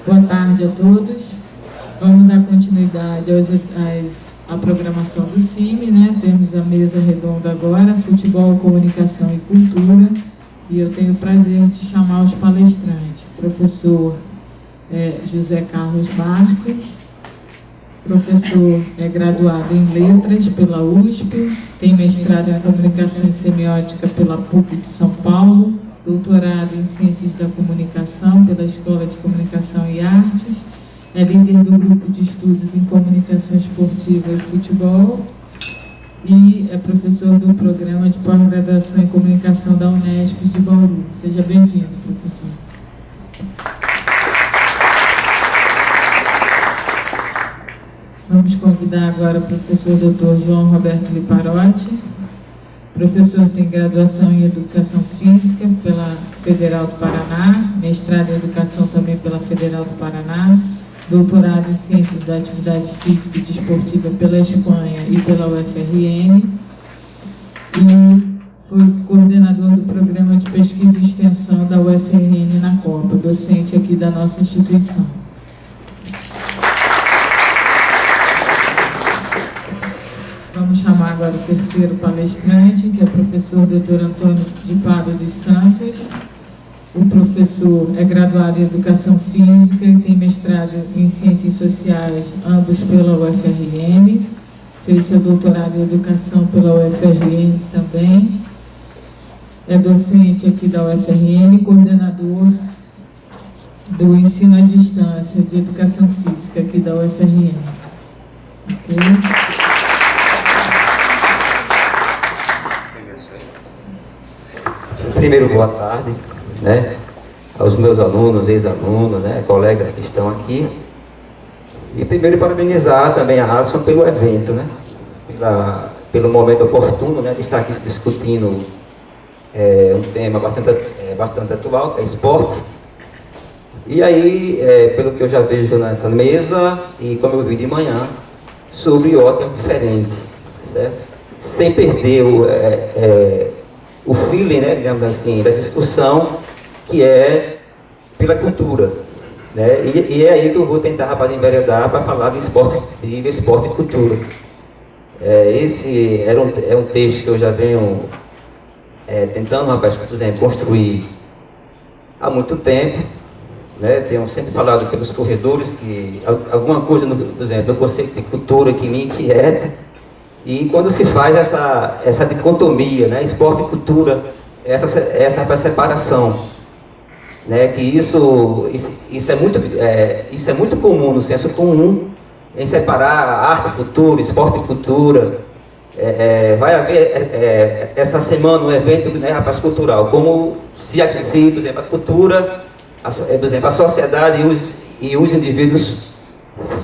Boa tarde a todos. Vamos dar continuidade à programação do CIMI, né? Temos a mesa redonda agora, futebol, comunicação e cultura. E eu tenho o prazer de chamar os palestrantes. Professor José Carlos Marques, professor graduado em Letras pela USP, tem mestrado em Comunicação e Semiótica pela PUC de São Paulo, doutorado em Ciências da Comunicação pela Escola de Comunicação e Artes, é líder do grupo de estudos em Comunicação Esportiva e Futebol e é professor do programa de pós-graduação em Comunicação da Unesp de Bauru. Seja bem-vindo, professor. Vamos convidar agora o professor Dr. João Roberto Liparotti. O professor tem graduação em Educação Física pela Federal do Paraná, mestrado em Educação também pela Federal do Paraná, doutorado em Ciências da Atividade Física e Desportiva pela Espanha e pela UFRN, e foi coordenador do Programa de Pesquisa e Extensão da UFRN na Copa, docente aqui da nossa instituição. Vamos chamar agora o terceiro palestrante, que é o professor Dr. Antônio de Pádua dos Santos. O professor é graduado em Educação Física e tem mestrado em Ciências Sociais, ambos pela UFRN. Fez seu doutorado em Educação pela UFRN também. É docente aqui da UFRN, coordenador do ensino à distância de Educação Física aqui da UFRN. Ok? Primeiro, boa tarde, né, aos meus alunos, ex-alunos, né, colegas que estão aqui. E primeiro parabenizar também a Alisson pelo evento, né, pelo momento oportuno, né, de estar aqui discutindo um tema bastante atual, que é esporte. E aí, pelo que eu já vejo nessa mesa, e como eu vi de manhã, sobre ótimas diferentes, certo? Sem perder o feeling, né, digamos assim, da discussão, que é pela cultura, né? E é aí que eu vou tentar, rapaz, enveredar para falar de esporte e cultura. Esse é um texto que eu já venho tentando, rapaz, por exemplo, construir há muito tempo, né? Tenho sempre falado pelos corredores que alguma coisa, por exemplo, no conceito de cultura que me inquieta. E quando se faz essa dicotomia, né, esporte e cultura, essa separação, né, que isso é muito comum no senso comum, em separar arte e cultura, esporte e cultura. Vai haver essa semana um evento, né, rapaz, cultural, como se por exemplo, a cultura, por exemplo, a sociedade e os indivíduos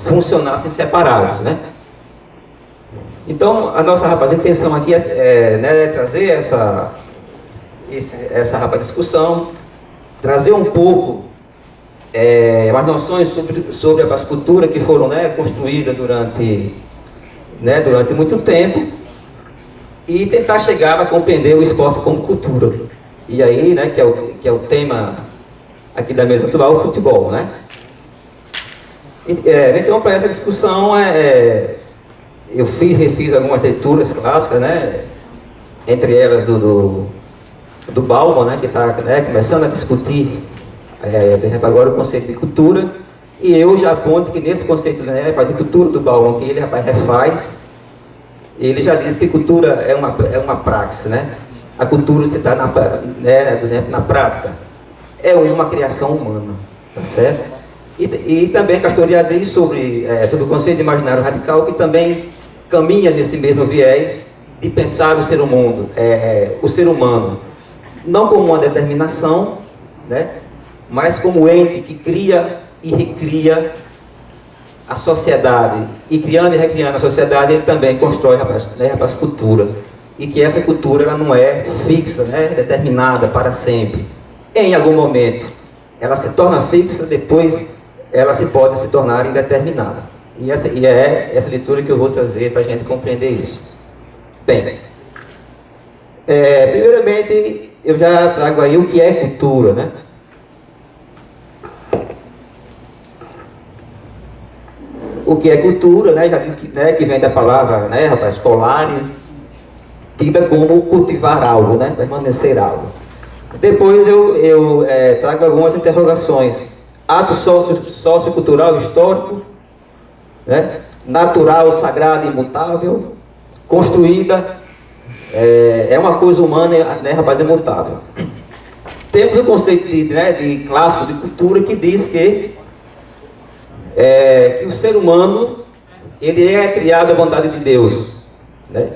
funcionassem separados, né? Então, a nossa intenção aqui é trazer essa discussão, trazer um pouco as noções sobre a vascultura que foram, né, construídas durante muito tempo, e tentar chegar a compreender o esporte como cultura. E aí, né, que é o tema aqui da mesa atual, o futebol, né? Então, para essa discussão, eu refiz algumas leituras clássicas, né? Entre elas do Bauman, né? Que está, né, começando a discutir agora o conceito de cultura, e eu já aponto que nesse conceito, né, de cultura do Bauman, que ele, rapaz, refaz, ele já diz que cultura é uma praxe, né? A cultura se está, né, por exemplo, na prática, é uma criação humana, tá certo? E também castoriadei sobre o conceito de imaginário radical, que também caminha nesse mesmo viés de pensar o ser humano não como uma determinação, né, mas como ente que cria e recria a sociedade, e criando e recriando a sociedade, ele também constrói, rapaz, cultura, e que essa cultura ela não é fixa, né, determinada para sempre. Em algum momento ela se torna fixa, depois ela pode se tornar indeterminada. E é essa leitura que eu vou trazer para a gente compreender isso. Bem, primeiramente eu já trago aí o que é cultura, né? o que é cultura, né, que vem da palavra, né, rapaz, colare, tida como cultivar algo, né, permanecer algo. Depois eu trago algumas interrogações. Ato sociocultural histórico, né, natural, sagrado, imutável, construída, é uma coisa humana, né, rapaz, imutável. Temos o conceito de clássico, de cultura, que diz que o ser humano, ele é criado à vontade de Deus, né?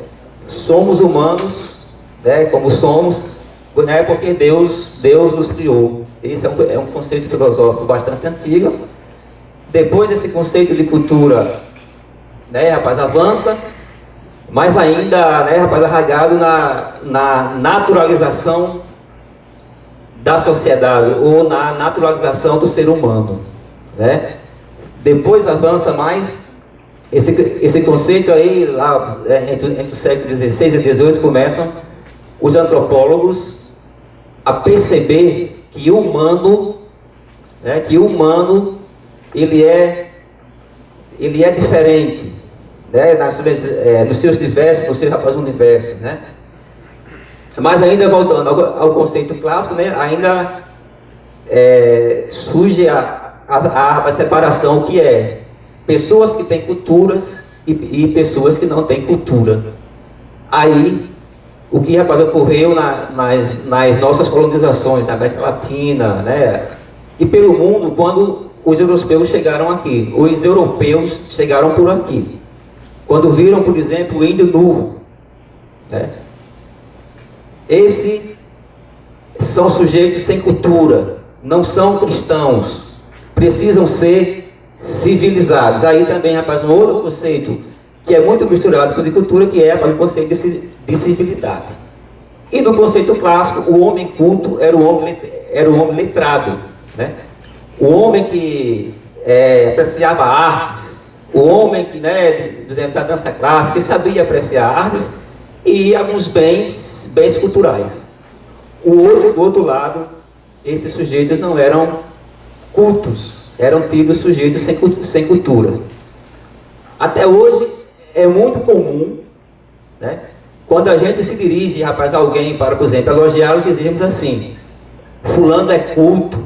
Somos humanos, né, como somos, né, porque Deus nos criou. Esse é um conceito filosófico bastante antigo. Depois esse conceito de cultura, né, rapaz, avança, mas ainda, né, rapaz, arraigado na naturalização da sociedade, ou na naturalização do ser humano, né? Depois avança mais esse conceito aí, lá entre o século XVI e XVIII, começam os antropólogos a perceber que o humano, né, ele é diferente, né, nos seus diversos universos, né? Mas ainda voltando ao conceito clássico, né, ainda surge a separação, que é pessoas que têm culturas e pessoas que não têm cultura. Aí, o que, rapaz, ocorreu nas nossas colonizações, na América Latina, né, e pelo mundo, quando os europeus chegaram aqui. Os europeus chegaram por aqui. Quando viram, por exemplo, o índio nu, né? Esses são sujeitos sem cultura, não são cristãos, precisam ser civilizados. Aí também, rapaz, um outro conceito que é muito misturado com a de cultura, que é, rapaz, o conceito de civilidade. E no conceito clássico, o homem culto era o homem letrado, né? O homem que apreciava artes, o homem que, né, por exemplo, da dança clássica, que sabia apreciar artes e alguns bens culturais. Do outro lado, esses sujeitos não eram cultos, eram tidos sujeitos sem cultura. Até hoje é muito comum, né, quando a gente se dirige, rapaz, a alguém para, por exemplo, elogiá-lo, dizemos assim: fulano é culto,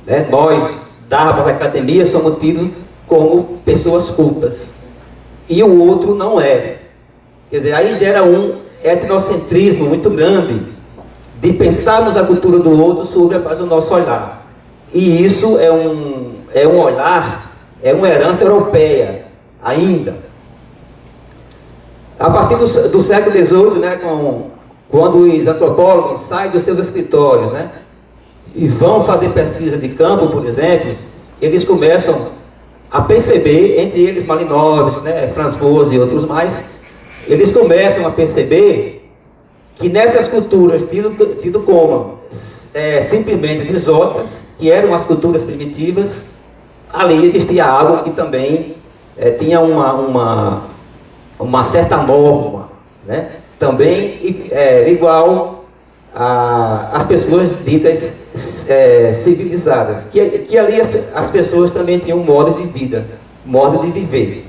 né? Nós da academia somos tidos como pessoas cultas, e o outro não é. Quer dizer, aí gera um etnocentrismo muito grande, de pensarmos a cultura do outro sobre, rapaz, o nosso olhar. E isso é um olhar, é uma herança europeia ainda. A partir do século XVIII, né, quando os antropólogos saem dos seus escritórios, né, e vão fazer pesquisa de campo, por exemplo, eles começam a perceber, entre eles Malinowski, né, Franz Boas e outros mais, eles começam a perceber que nessas culturas tido como simplesmente exóticas, que eram as culturas primitivas, ali existia algo que também tinha uma certa norma, né? Também igual às pessoas ditas civilizadas, que ali as pessoas também tinham um modo de vida, modo de viver.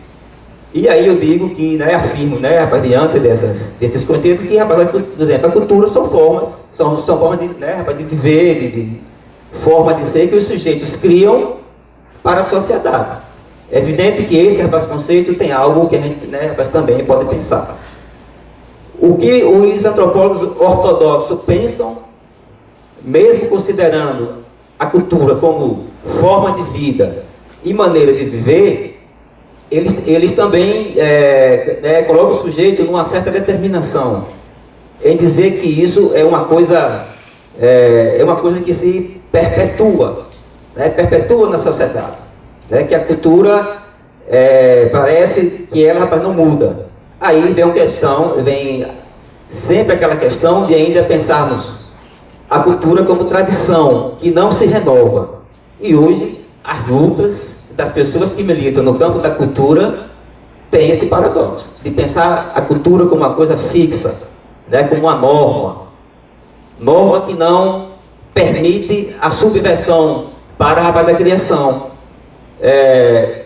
E aí eu digo que, né, afirmo, né, diante desses conceitos, que, rapaz, por exemplo, a cultura são formas de, né, rapaz, de viver, de forma de ser que os sujeitos criam para a sociedade. É evidente que esse, rapaz, conceito tem algo que a gente, né, rapaz, também pode pensar. O que os antropólogos ortodoxos pensam, mesmo considerando a cultura como forma de vida e maneira de viver, eles também colocam o sujeito numa certa determinação em dizer que isso é uma coisa que se perpetua, né, perpetua na sociedade, né, que a cultura parece que ela, rapaz, não muda. Aí vem sempre aquela questão de ainda pensarmos a cultura como tradição que não se renova. E hoje as lutas das pessoas que militam no campo da cultura têm esse paradoxo de pensar a cultura como uma coisa fixa, né, como uma norma que não permite a subversão para, rapaz, a criação.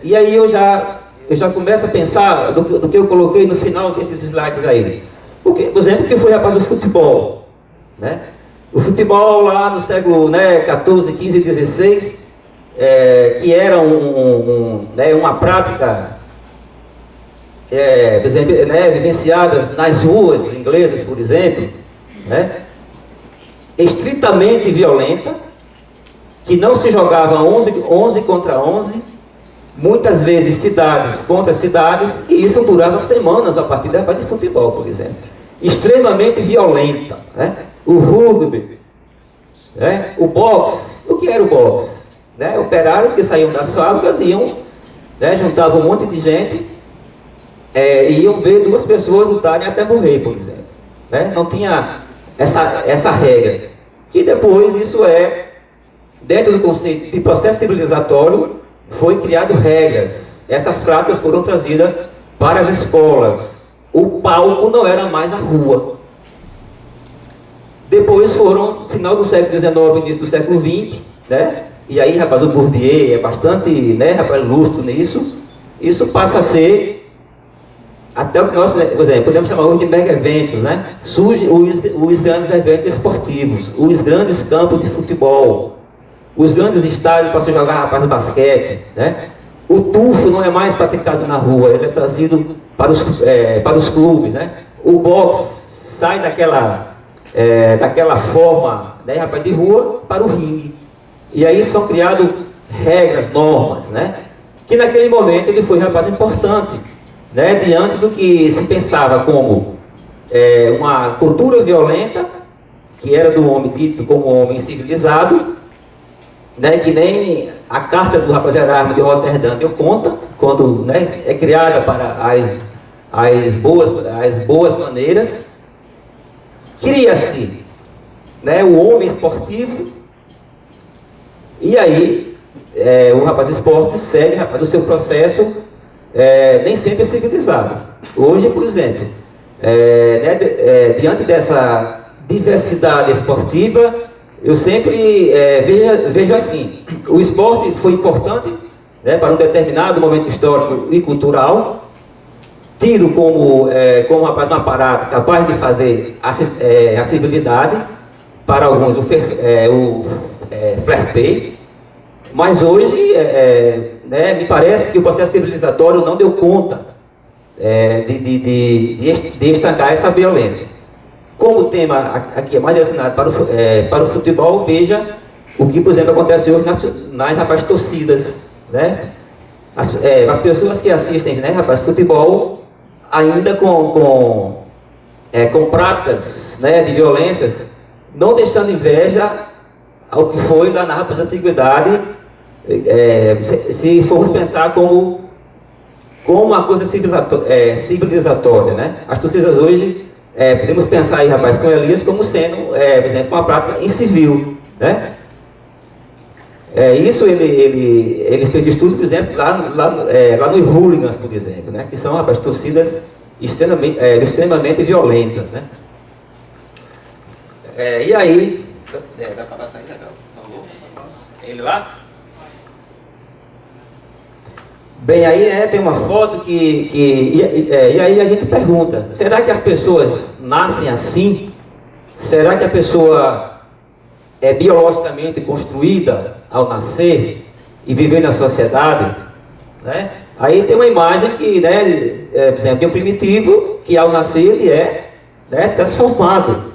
E aí eu já eu já começo a pensar do que eu coloquei no final desses slides aí. Porque, por exemplo, que foi, rapaz, o futebol, né? O futebol lá no século, né, 14, 15 e 16, que era uma prática, por exemplo, né, vivenciadas nas ruas inglesas, por exemplo, né, estritamente violenta, que não se jogava 11 contra 11, muitas vezes cidades contra cidades, e isso durava semanas a partida de futebol, por exemplo. Extremamente violenta, né? O rugby, né? O boxe. O que era o boxe? Né? Operários que saíam das fábricas iam, né, juntavam um monte de gente, iam ver duas pessoas lutarem até morrer, por exemplo. Né? Não tinha essa regra. Que depois isso dentro do conceito de processo civilizatório, foi criado regras. Essas práticas foram trazidas para as escolas. O palco não era mais a rua. Depois foram, final do século XIX, início do século XX, né? E aí, rapaz, o Bourdieu é bastante, né, rapaz, lustro nisso. Isso passa a ser, até o que nós, por exemplo, podemos chamar hoje de mega eventos, né? Surgem os grandes eventos esportivos, os grandes campos de futebol, os grandes estádios para se jogar, rapaz, basquete, né? O tufo não é mais praticado na rua, ele é trazido para os clubes, né? O boxe sai daquela forma, né, rapaz, de rua para o ringue. E aí são criadas regras, normas, né? Que naquele momento ele foi, rapaz, importante, né? Diante do que se pensava como uma cultura violenta, que era do homem dito como homem civilizado, né, que nem a carta do rapaz Erasmo de Roterdã deu conta, quando, né, é criada para as boas maneiras. Cria-se, né, o homem esportivo, e aí o rapaz esporte segue, rapaz, o seu processo nem sempre é civilizado. Hoje, por exemplo, diante dessa diversidade esportiva, eu sempre vejo assim, o esporte foi importante, né, para um determinado momento histórico e cultural, tido como rapaz, um aparato capaz de fazer a civilidade, para alguns o fair play, mas hoje né, me parece que o processo civilizatório não deu conta de estancar essa violência. Como o tema aqui é mais direcionado para o futebol, veja o que, por exemplo, acontece hoje nas rapaz, torcidas, né? As pessoas que assistem, né, rapaz, futebol, ainda com práticas, né, de violências, não deixando inveja ao que foi lá na rapaz, antiguidade, se formos pensar como uma coisa civilizatória, né? As torcidas hoje, podemos pensar aí, rapaz, com Elias como sendo, por exemplo, uma prática incivil, né? Isso ele fez estudos, por exemplo, lá nos hooligans, por exemplo, né? Que são, rapaz, torcidas extremamente violentas, né? E aí, vai para passar ainda, falou? Ele lá? Bem, aí tem uma foto e aí a gente pergunta, será que as pessoas nascem assim? Será que a pessoa é biologicamente construída ao nascer e viver na sociedade? Né? Aí tem uma imagem que, né, por exemplo, tem um primitivo que ao nascer ele né, transformado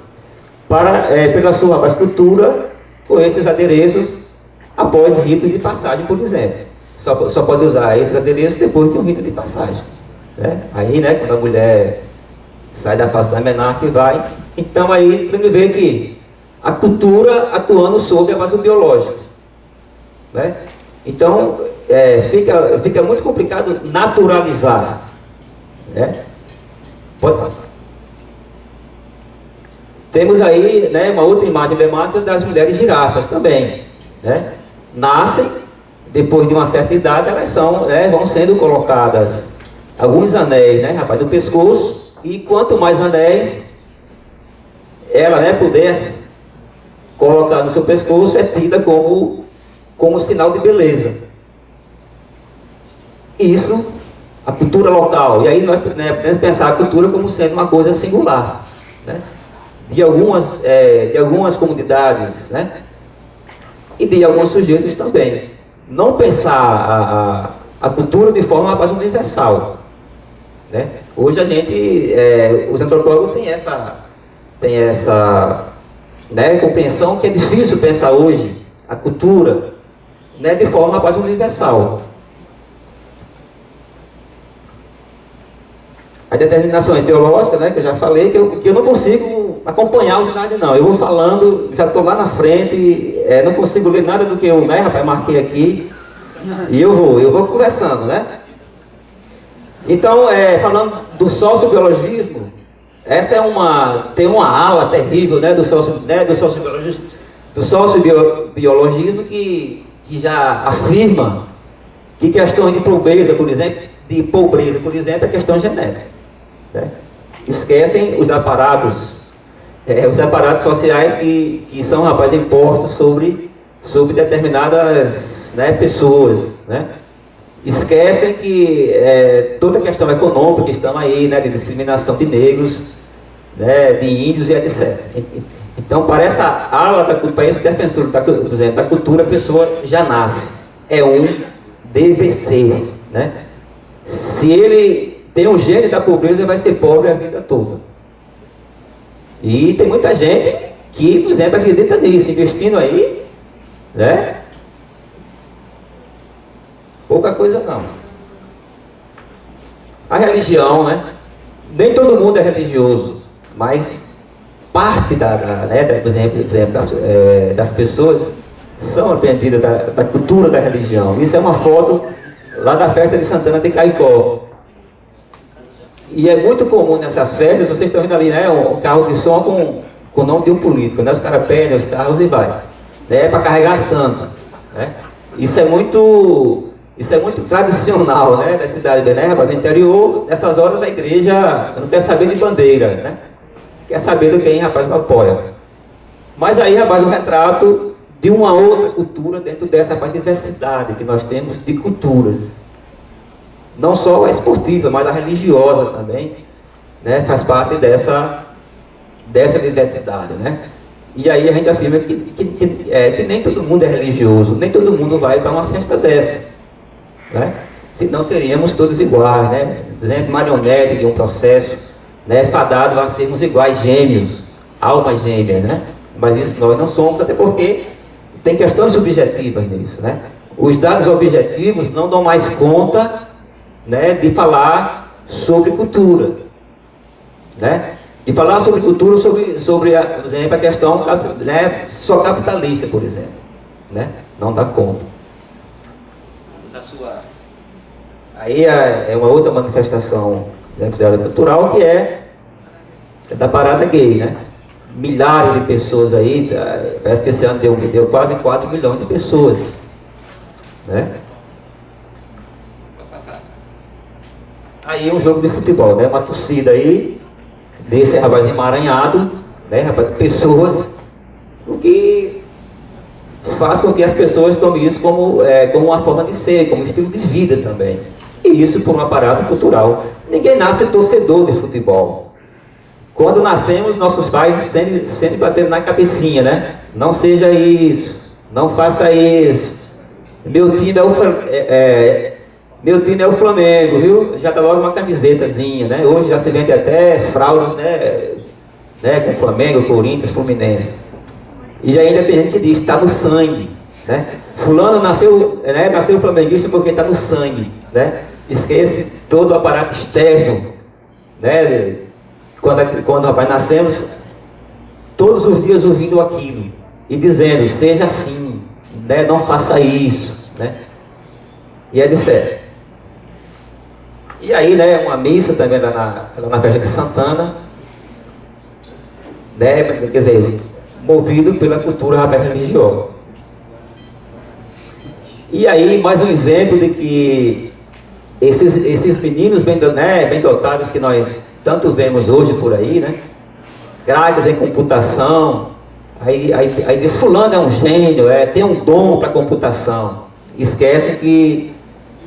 pela sua estrutura com esses adereços após ritos de passagem, por exemplo. Só pode usar esses adereços depois de um rito de passagem, né? Aí, né, quando a mulher sai da fase da menarca e vai, então aí podemos ver que a cultura atuando sobre a base do biológico, né? Então fica muito complicado naturalizar, né? Pode passar. Temos aí, né, uma outra imagem emblemática das mulheres girafas também, né? Nascem. Depois de uma certa idade, elas vão sendo colocadas alguns anéis, né, rapaz, no pescoço, e quanto mais anéis ela, né, puder colocar no seu pescoço, é tida como sinal de beleza. Isso a cultura local. E aí nós, né, podemos pensar a cultura como sendo uma coisa singular, né? De algumas comunidades, né? E de alguns sujeitos também. Não pensar a cultura de forma mais universal, né? Hoje a gente, os antropólogos têm essa né, compreensão que é difícil pensar hoje a cultura, né, de forma mais universal. As determinações biológicas, né, que eu já falei, que eu não consigo acompanhar os slides, não. Eu vou falando, já estou lá na frente, não consigo ler nada do que eu, né, rapaz, marquei aqui, e eu vou conversando, né? Então, falando do sociobiologismo, tem uma ala terrível, né, do sociobiologismo que já afirma que questões de pobreza, por exemplo, é questão genética, né? Esquecem os aparatos sociais que são, rapaz, impostos sobre determinadas, né, pessoas, né? Esquecem que toda a questão econômica que estão aí, né, de discriminação de negros, né, de índios e etc. Então, para essa ala, para esse defensor, por exemplo, da cultura, a pessoa já nasce. É um dever ser, né? Se ele tem um gene da pobreza, vai ser pobre a vida toda. E tem muita gente que, por exemplo, acredita nisso, investindo aí, né? Pouca coisa não. A religião, né? Nem todo mundo é religioso, mas parte por exemplo, das pessoas são aprendidas da cultura da religião. Isso é uma foto lá da festa de Santana de Caicó. E é muito comum nessas festas, vocês estão vendo ali, né, um carro de som com o nome de um político, né? Os caras pedem os carros e vai, né, para carregar a santa, né? Isso é muito tradicional, né, da cidade de Nerva, do interior. Nessas horas a igreja não quer saber de bandeira, né? Quer saber do quem, rapaz, apoia. Mas aí, rapaz, um retrato de uma outra cultura dentro dessa diversidade que nós temos de culturas. Não só a esportiva, mas a religiosa também, né, faz parte dessa diversidade, né? E aí a gente afirma que nem todo mundo é religioso, nem todo mundo vai para uma festa dessa, né? Senão seríamos todos iguais, né? Por exemplo, marionete de um processo, né, fadado a sermos iguais, gêmeos, almas gêmeas, né? Mas isso nós não somos, até porque tem questões subjetivas nisso, né? Os dados objetivos não dão mais conta, né, de falar sobre cultura, né? De falar sobre cultura, por exemplo, a questão, né, só capitalista, por exemplo, né? Não dá conta. Aí é uma outra manifestação, né, cultural, que é da parada gay, né? Milhares de pessoas aí, parece que esse ano deu quase 4 milhões de pessoas, né? Aí um jogo de futebol, né? Uma torcida aí, desse rapaz emaranhado, né, rapaz, de pessoas, o que faz com que as pessoas tomem isso como uma forma de ser, como estilo de vida também. E isso por um aparato cultural. Ninguém nasce torcedor de futebol. Quando nascemos, nossos pais sempre bateram na cabecinha, né? Não seja isso, não faça isso. Meu time é o Flamengo, viu? Já dá logo uma camisetazinha, né? Hoje já se vende até fraldas, né, com Flamengo, Corinthians, Fluminense. E ainda tem gente que diz, está no sangue, né? Fulano nasceu flamenguista porque está no sangue, né? Esquece todo o aparato externo, né? Quando rapaz, nascemos, todos os dias ouvindo aquilo e dizendo, seja assim, né? Não faça isso, né? E é de sério. E aí, né, uma missa também lá na festa de Santana, né, quer dizer, movido pela cultura, rapaz, religiosa. E aí, mais um exemplo de que esses meninos bem dotados que nós tanto vemos hoje por aí, né, craques em computação, aí diz, fulano é um gênio, tem um dom para computação. Esquecem que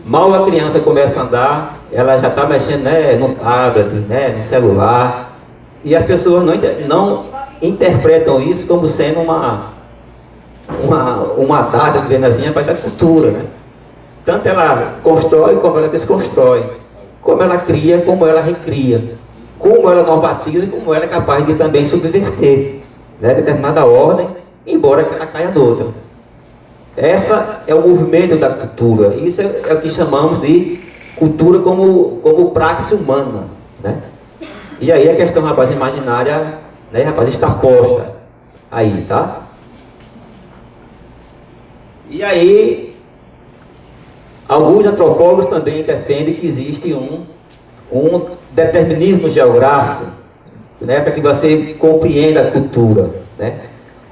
Mal a criança começa a andar, ela já está mexendo, né, no tablet, né, no celular. E as pessoas não interpretam isso como sendo uma dada, dizendo assim, a parte da cultura, né? Tanto ela constrói como ela desconstrói, como ela cria, como ela recria, como ela normatiza e como ela é capaz de também subverter, né, determinada ordem, embora ela caia de outra. Essa é o movimento da cultura. Isso é o que chamamos de cultura como praxe humana, né? E aí a questão, rapaz, imaginária, né, rapaz, está posta aí, tá? E aí, alguns antropólogos também defendem que existe um determinismo geográfico, né, para que você compreenda a cultura, né?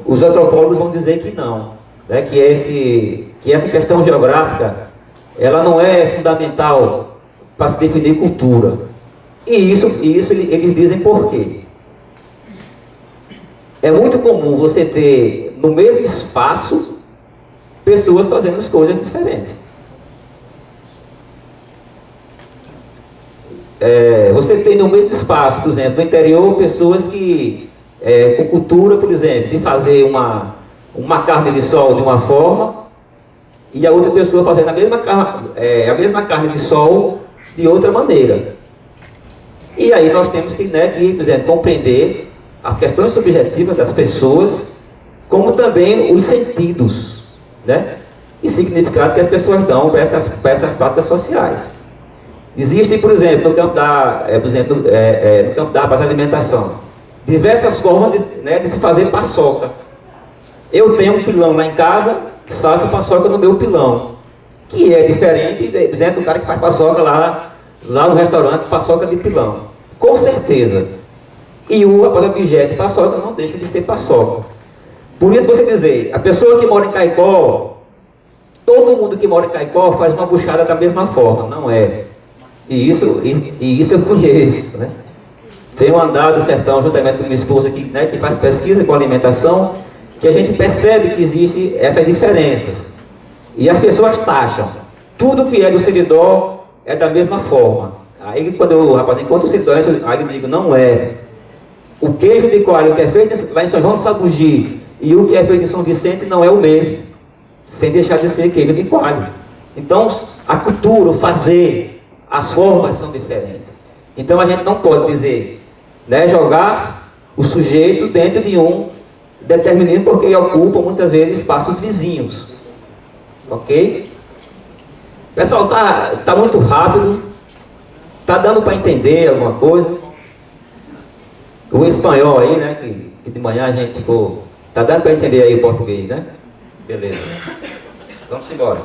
Os antropólogos vão dizer que não, né, que essa questão geográfica, ela não é fundamental para se definir cultura. E isso eles dizem por quê? É muito comum você ter no mesmo espaço pessoas fazendo coisas diferentes. Você tem no mesmo espaço, por exemplo, no interior, pessoas que, com cultura, por exemplo, de fazer uma carne de sol de uma forma, e a outra pessoa fazendo a mesma carne de sol de outra maneira. E aí nós temos que, né, por exemplo, compreender as questões subjetivas das pessoas, como também os sentidos, né, e significado que as pessoas dão para essas práticas sociais. Existem, por exemplo, no campo da alimentação, diversas formas de se fazer paçoca. Eu tenho um pilão lá em casa, faço paçoca no meu pilão, que é diferente, por exemplo, do cara que faz paçoca lá no restaurante, paçoca de pilão. Com certeza. E o objeto de paçoca não deixa de ser paçoca. Por isso você dizer, a pessoa que mora em Caicó, todo mundo que mora em Caicó faz uma buchada da mesma forma. Não é. E isso eu conheço, né? Tenho andado no sertão juntamente com minha esposa que faz pesquisa com alimentação, que a gente percebe que existe essas diferenças. E as pessoas taxam. Tudo que é do Seridó é da mesma forma. Aí enquanto o Seridó, aí eu digo, não é. O queijo de coalho que é feito lá em São João do Sabugi e o que é feito em São Vicente não é o mesmo, sem deixar de ser queijo de coalho. Então, a cultura, o fazer, as formas são diferentes. Então, a gente não pode dizer, né, jogar o sujeito dentro de um determinismo, porque ele ocupa muitas vezes espaços vizinhos. Ok? Pessoal, tá muito rápido. Tá dando para entender alguma coisa? O espanhol aí, né? Que de manhã a gente ficou... Tá dando para entender aí o português, né? Beleza. Vamos embora.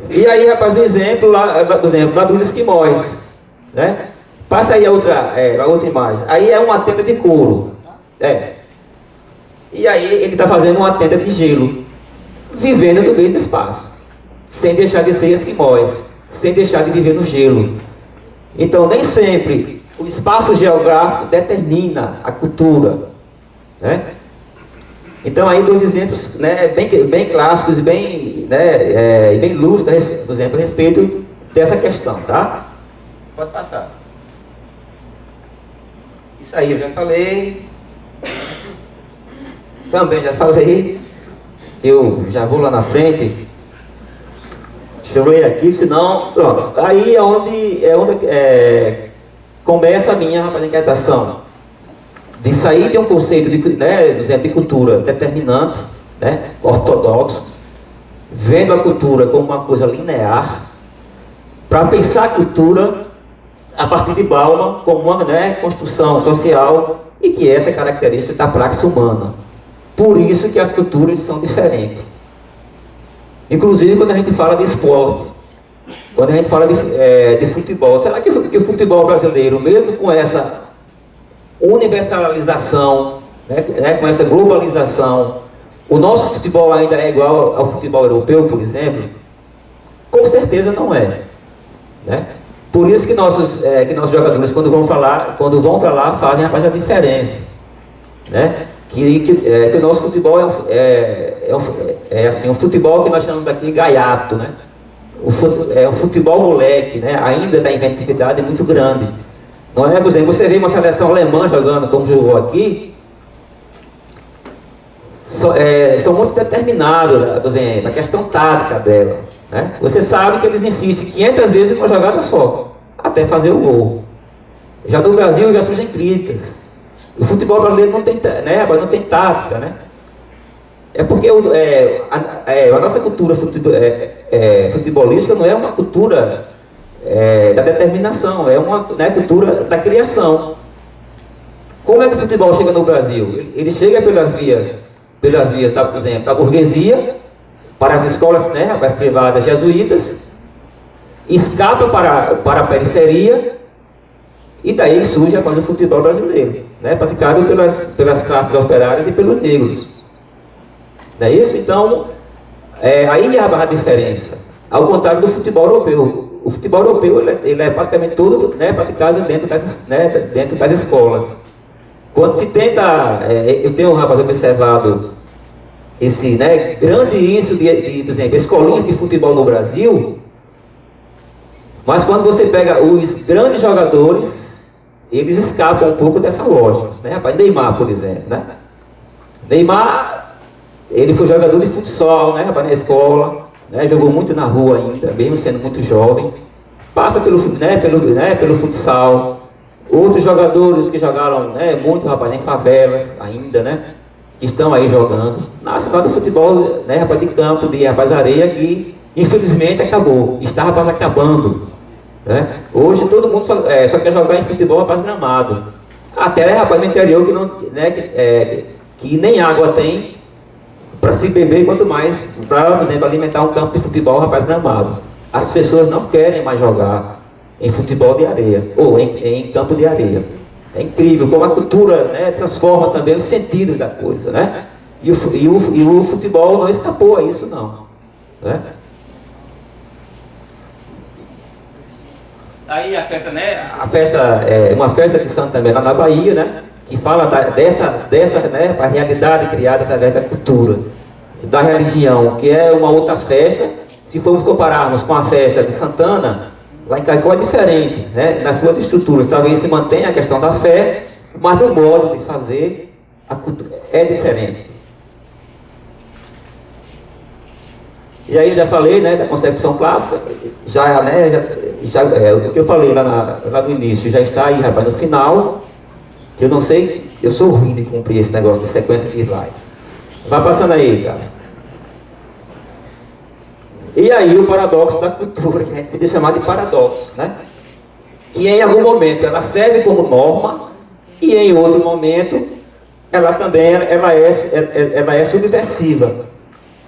E aí, rapaz, um exemplo lá dos esquimós, né? Passa aí a outra imagem. Aí é uma tenda de couro. E aí ele está fazendo uma tenda de gelo, vivendo no mesmo espaço, sem deixar de ser esquimós, sem deixar de viver no gelo. Então, nem sempre o espaço geográfico determina a cultura, né? Então, aí dois exemplos, né, bem clássicos e bem lúcidos, por exemplo, a respeito dessa questão, tá? Pode passar. Isso aí eu já falei. Também já falei. Eu já vou lá na frente. Deixa eu ver aqui, senão... Pronto. Aí é onde começa a minha inquietação. De sair de um conceito de cultura determinante, né, ortodoxo, vendo a cultura como uma coisa linear, para pensar a cultura a partir de Bauman como uma, né, construção social, e que essa é característica da praxe humana. Por isso que as culturas são diferentes. Inclusive quando a gente fala de esporte, quando a gente fala de futebol, será que o futebol brasileiro, mesmo com essa universalização, né, com essa globalização, o nosso futebol ainda é igual ao futebol europeu, por exemplo? Com certeza não é, né? Por isso que nossos jogadores, quando vão para lá, fazem a diferença, né? Que o nosso futebol é assim, um futebol que nós chamamos daqui gaiato, né? o futebol moleque, né? Ainda da inventividade muito grande. Não é, por exemplo, você vê uma seleção alemã jogando como jogou aqui, são muito determinados, por exemplo, a questão tática dela. Né? Você sabe que eles insistem 500 vezes numa jogada só, até fazer o gol. Já no Brasil já surgem críticas. O futebol brasileiro não tem, né, não tem tática, né? É porque a nossa cultura futebolística não é uma cultura da determinação, é uma, né, cultura da criação. Como é que o futebol chega no Brasil? Ele chega pelas vias, tá, por exemplo, da burguesia, para as escolas, né, as privadas jesuítas, escapa para a periferia, e daí surge a do futebol brasileiro, né, praticado pelas classes operárias e pelos negros. Não é isso? Então, aí há a diferença. Ao contrário do futebol europeu. O futebol europeu ele é praticamente todo, né, praticado dentro das escolas. Quando se tenta, eu tenho, rapaz, observado esse, né, grande índice de, por exemplo, escolinhas de futebol no Brasil, mas quando você pega os grandes jogadores, eles escapam um pouco dessa lógica, né, rapaz? Neymar, por exemplo, né? Neymar, ele foi jogador de futsal, né, rapaz, na escola, né, jogou muito na rua ainda, mesmo sendo muito jovem, passa pelo futsal. Outros jogadores que jogaram, né, muito, rapaz, em favelas ainda, né, que estão aí jogando. Nasce lá do futebol, né, rapaz, de campo, de rapaz, areia, que infelizmente acabou, está, rapaz, acabando. Né? Hoje todo mundo só quer jogar em futebol, rapaz, gramado. Até, rapaz, no interior que, não, né, que nem água tem para se beber, quanto mais para, por exemplo, alimentar um campo de futebol, rapaz, gramado. As pessoas não querem mais jogar em futebol de areia, ou em campo de areia. É incrível como a cultura, né, transforma também os sentidos da coisa, né? E o futebol não escapou a isso, não. Né? Aí a festa, né? Uma festa de santo também lá na Bahia, né? Que fala dessa né, a realidade criada através da cultura, da religião, que é uma outra festa. Se formos compararmos com a festa de Santana, lá em Caicó é diferente, né? Nas suas estruturas. Talvez se mantenha a questão da fé, mas no modo de fazer a cultura é diferente. E aí eu já falei, né, da concepção clássica, o que eu falei lá no início, já está aí, rapaz, no final, que eu não sei, eu sou ruim de cumprir esse negócio de sequência de slides. Vai passando aí, cara. E aí o paradoxo da cultura, que a gente podia chamar de paradoxo, né? Que em algum momento ela serve como norma e em outro momento ela também ela é subversiva.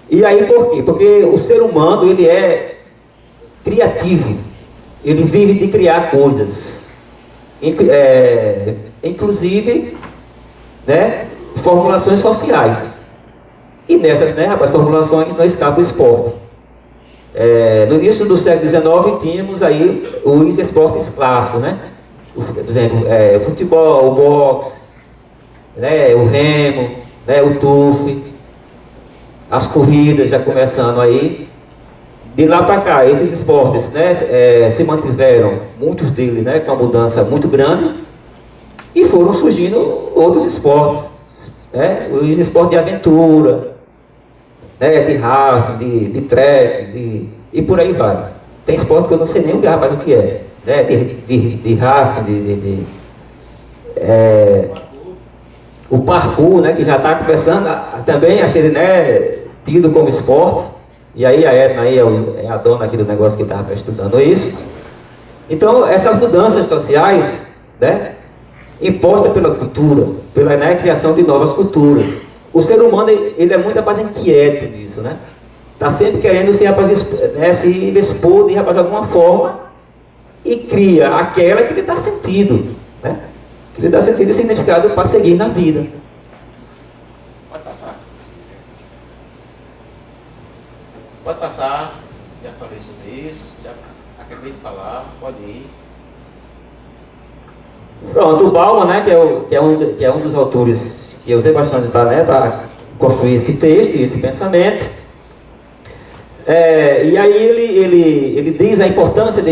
E aí por quê? Porque o ser humano ele é criativo, ele vive de criar coisas, inclusive, né, formulações sociais. E nessas, né, rapaz, formulações não escapa o esporte. No início do século XIX tínhamos aí os esportes clássicos, né? Por exemplo, o futebol, o boxe, né? O remo, né? O tuf, as corridas já começando aí. De lá para cá, esses esportes, né, se mantiveram, muitos deles, né, com uma mudança muito grande, e foram surgindo outros esportes, né? Os esportes de aventura, né, de rafting, de trek, e por aí vai. Tem esporte que eu não sei nem o que é, né, de rafting, o parkour, né, que já está começando também a ser, né, tido como esporte. E aí a Edna aí é a dona aqui do negócio que estava estudando isso. Então essas mudanças sociais, né, impostas pela cultura, pela, né, criação de novas culturas. O ser humano ele é muito, rapaz, inquieto nisso, né? Está sempre querendo se expor de alguma forma e cria aquela que lhe dá sentido, né? Que lhe dá sentido e significado para seguir na vida. Pode passar. Pode passar. Já falei sobre isso, já acabei de falar, pode ir. Pronto, o Bauman, né, que é um dos autores que eu usei bastante para construir esse texto e esse pensamento. E aí ele diz a importância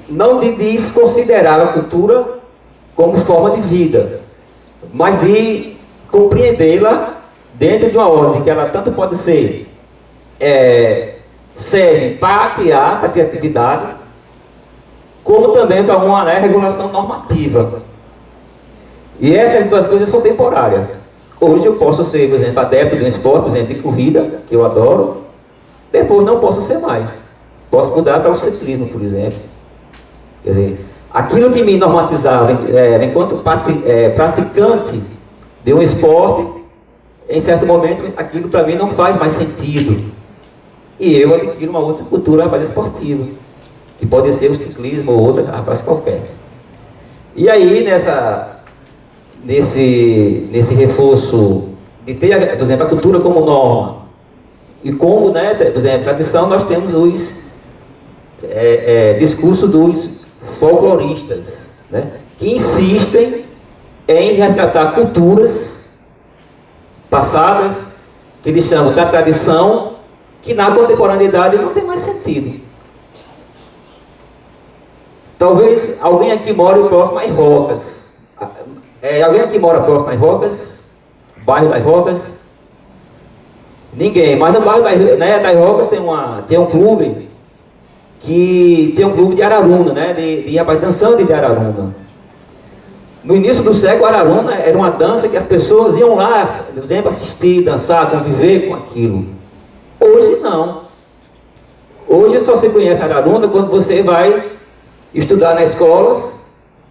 não de desconsiderar a cultura como forma de vida, mas de compreendê-la dentro de uma ordem que ela tanto pode ser, serve para criar, para criatividade, como também para uma regulação normativa. E essas duas coisas são temporárias. Hoje eu posso ser, por exemplo, adepto de um esporte, por exemplo, de corrida, que eu adoro, depois não posso ser mais. Posso mudar para o ciclismo, por exemplo. Quer dizer, aquilo que me normatizava enquanto praticante de um esporte, em certo momento, aquilo para mim não faz mais sentido. E eu adquiro uma outra cultura mais esportiva, que pode ser o ciclismo ou outra, rapaz, qualquer. E aí, nesse reforço de ter, por exemplo, a cultura como norma, e como, né, por exemplo, tradição, nós temos os discursos dos folcloristas, né, que insistem em resgatar culturas passadas, que eles chamam da tradição, que na contemporaneidade não tem mais sentido. Talvez alguém aqui more próximo às Rocas. Alguém aqui mora próximo às Rocas? Bairro das Rocas? Ninguém, mas no bairro das Rocas tem um clube de Araruna, né? De rapaz dançando de Araruna. No início do século, Araruna era uma dança que as pessoas iam lá, por exemplo, assistir, dançar, conviver com aquilo. Hoje não. Hoje só se conhece Araruna quando você vai estudar nas escolas,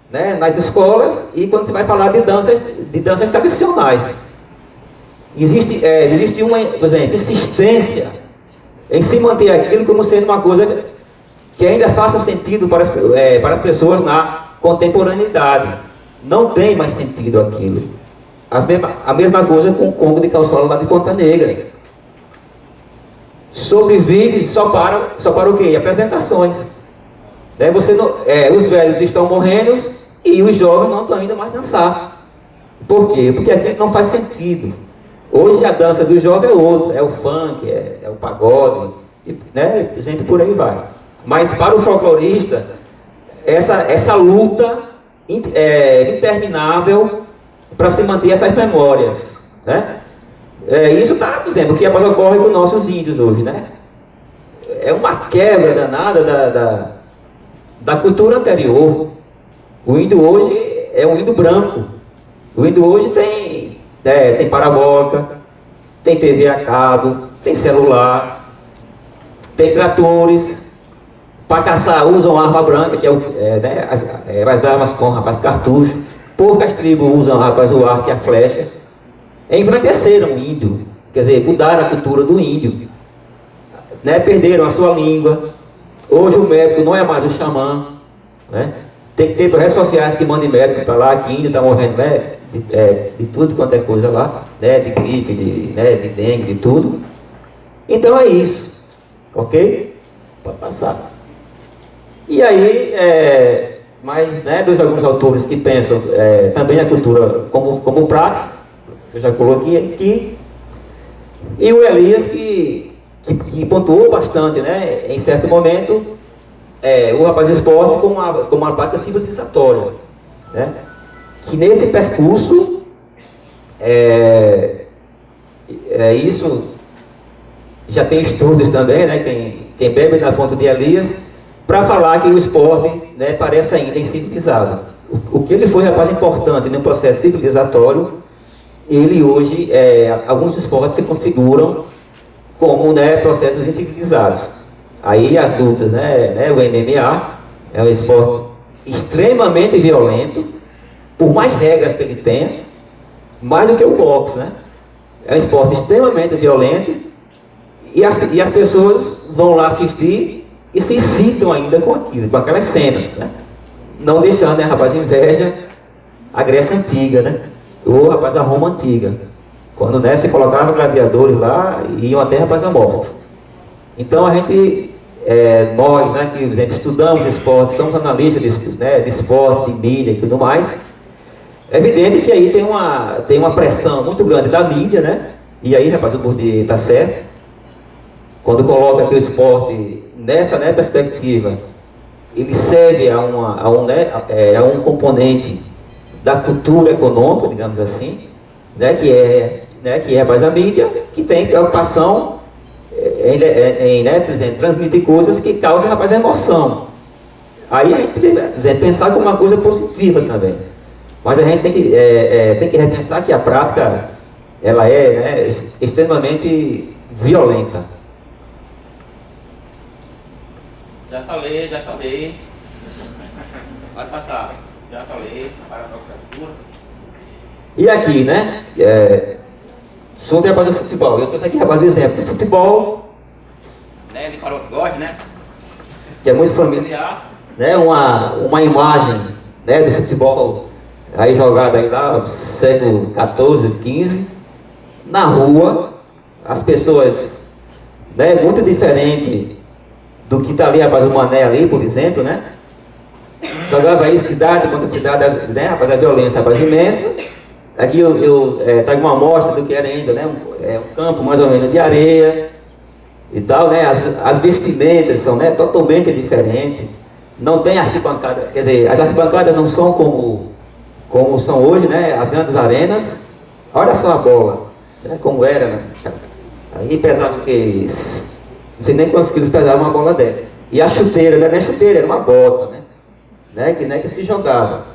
né? Nas escolas, e quando você vai falar de danças tradicionais. Existe uma, por exemplo, insistência em se manter aquilo como sendo uma coisa que ainda faça sentido para as pessoas na contemporaneidade. Não tem mais sentido aquilo. A mesma coisa com o Congo de Calçola lá de Ponta Negra. Sobrevive só para o quê? Apresentações. Né? Os velhos estão morrendo e os jovens não estão indo mais dançar. Por quê? Porque aquilo não faz sentido. Hoje a dança do jovem é outra, é o funk, é o pagode, né? Sempre por aí vai. Mas para o folclorista, essa luta interminável para se manter essas memórias, né? Isso está, por exemplo, o que ocorre com nossos índios hoje, né? É uma quebra danada da cultura anterior. O índio hoje é um índio branco. O índio hoje tem parabólica, tem TV a cabo, tem celular, tem tratores. Para caçar usam arma branca, que as armas com cartucho. Poucas tribos usam o arco e a flecha. Embranqueceram o índio, quer dizer, mudaram a cultura do índio, né? Perderam a sua língua. Hoje o médico não é mais o xamã, né? Tem que ter projetos sociais que mandem médico para lá, que índio está morrendo, né? De tudo quanto é coisa lá, né? De gripe, de dengue, de tudo. Então é isso, ok? Pode passar. E aí, dos alguns autores que pensam também a cultura como praxe, eu já coloquei aqui, e o Elias que pontuou bastante, né, em certo momento, o rapaz esporte como uma prática civilizatória, né, que nesse percurso, isso já tem estudos também, né, quem bebe na fonte de Elias, para falar que o esporte, né, parece ainda incivilizado. O que ele foi, rapaz, importante no processo civilizatório, ele hoje, alguns esportes se configuram como, né, processos incivilizados. Aí as lutas, o MMA é um esporte extremamente violento, por mais regras que ele tenha, mais do que o boxe, né? É um esporte extremamente violento e as pessoas vão lá assistir e se excitam ainda com aquilo, com aquelas cenas, né? Não deixando, né, rapaz, inveja a Grécia Antiga, né? Ou, rapaz, a Roma Antiga. Quando, né, se colocavam gladiadores lá e iam até, rapaz, a morte. Então a gente, nós, né, que, por exemplo, estudamos esporte, somos analistas de esporte, de mídia e tudo mais, é evidente que aí tem uma pressão muito grande da mídia, né? E aí, rapaz, o Bourdieu está certo, quando coloca que o esporte nessa, né, perspectiva, ele serve a um componente da cultura econômica, digamos assim, né, que é mais a mídia, que tem preocupação em transmitir coisas que causam, rapaz, emoção. Aí a gente deve pensar como uma coisa positiva também. Mas a gente tem que repensar que a prática, ela é, né, extremamente violenta. Já falei. Pode passar. Já falei. Para a cultura. E aqui, né? Sou um rapaz do futebol. Eu trouxe aqui, rapaz, o exemplo do futebol. Né? Ele parou que gosta, né? Que é muito familiar. Né? Uma imagem, né, do futebol aí jogada aí lá no século XIV, XV. Na rua, as pessoas, né, muito diferente do que está ali, rapaz, o Mané ali, por exemplo, né? Jogava aí cidade contra cidade, né, rapaz, a violência, rapaz, imensa. Aqui eu trago uma amostra do que era ainda, né? Um campo mais ou menos de areia e tal, né? As vestimentas são, né, totalmente diferentes. Não tem arquibancada, quer dizer, as arquibancadas não são como são hoje, né? As grandes arenas. Olha só a bola, né? Como era, né? Aí pesava o que? Não sei nem quantos quilos pesava uma bola dessa. E a chuteira, não é chuteira, era uma bota, né? Que se jogava.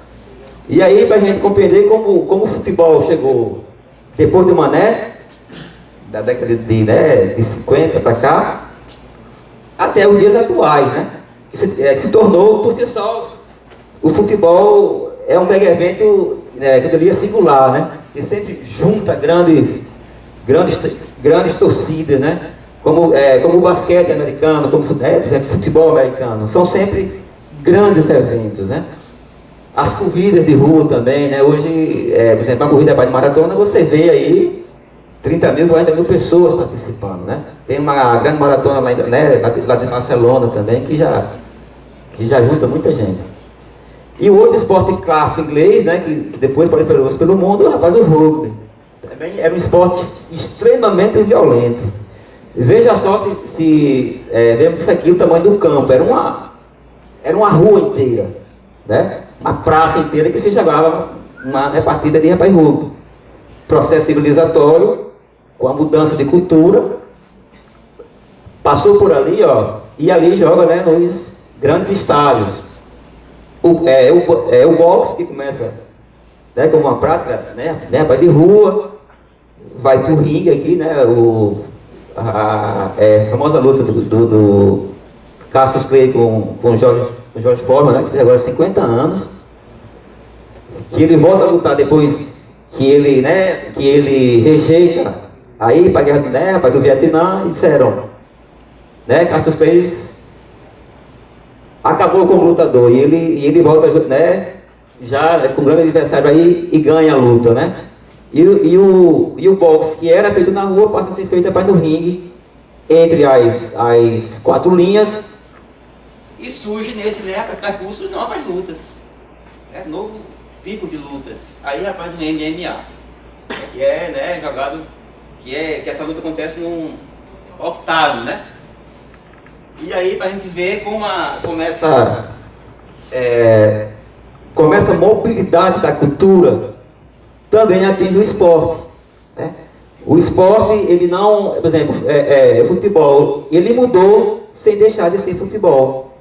E aí, para a gente compreender como o futebol chegou depois do Mané, da década de 50 para cá, até os dias atuais, né? Que se tornou, por si só, o futebol é um mega evento, né, que eu diria singular, né? Que sempre junta grandes torcidas, né? Como o basquete americano, como, por exemplo, futebol americano, são sempre grandes eventos, né? As corridas de rua também, né? Hoje, por exemplo, a corrida de maratona, você vê aí 30 mil, 40 mil pessoas participando, né? Tem uma grande maratona lá, né, lá de Barcelona também, que já junta muita gente. E o outro esporte clássico inglês, né, que depois proliferou-se pelo mundo, rapaz, o rugby. Também era um esporte extremamente violento. Veja só se vemos isso aqui, o tamanho do campo. Era uma rua inteira, né? Uma praça inteira que se jogava uma partida de rapaz rugby. Processo civilizatório, com a mudança de cultura, passou por ali, ó, e ali joga, né, nos grandes estádios. O boxe, que começa, né, como uma prática, né, rapaz, de rua, vai pro ringue aqui, né, a famosa luta do Cassius Clay com George Foreman, né, que tem agora 50 anos, que ele volta a lutar depois que ele rejeita aí para a guerra, né, do Vietnã, e disseram, né, Cassius Clay acabou como lutador, e ele volta, né, já com um grande adversário aí e ganha a luta, né? E o boxe, que era feito na rua, passa a ser feito no ringue, entre as 4 linhas. E surge nesse, né, para cursos novas lutas. Novo tipo de lutas. Aí, rapaz, um MMA. Que é, né, jogado, que essa luta acontece num octágono, né? E aí, para a gente ver como essa mobilidade da cultura também atinge o esporte, né? O esporte, ele não, por exemplo, futebol, ele mudou sem deixar de ser futebol.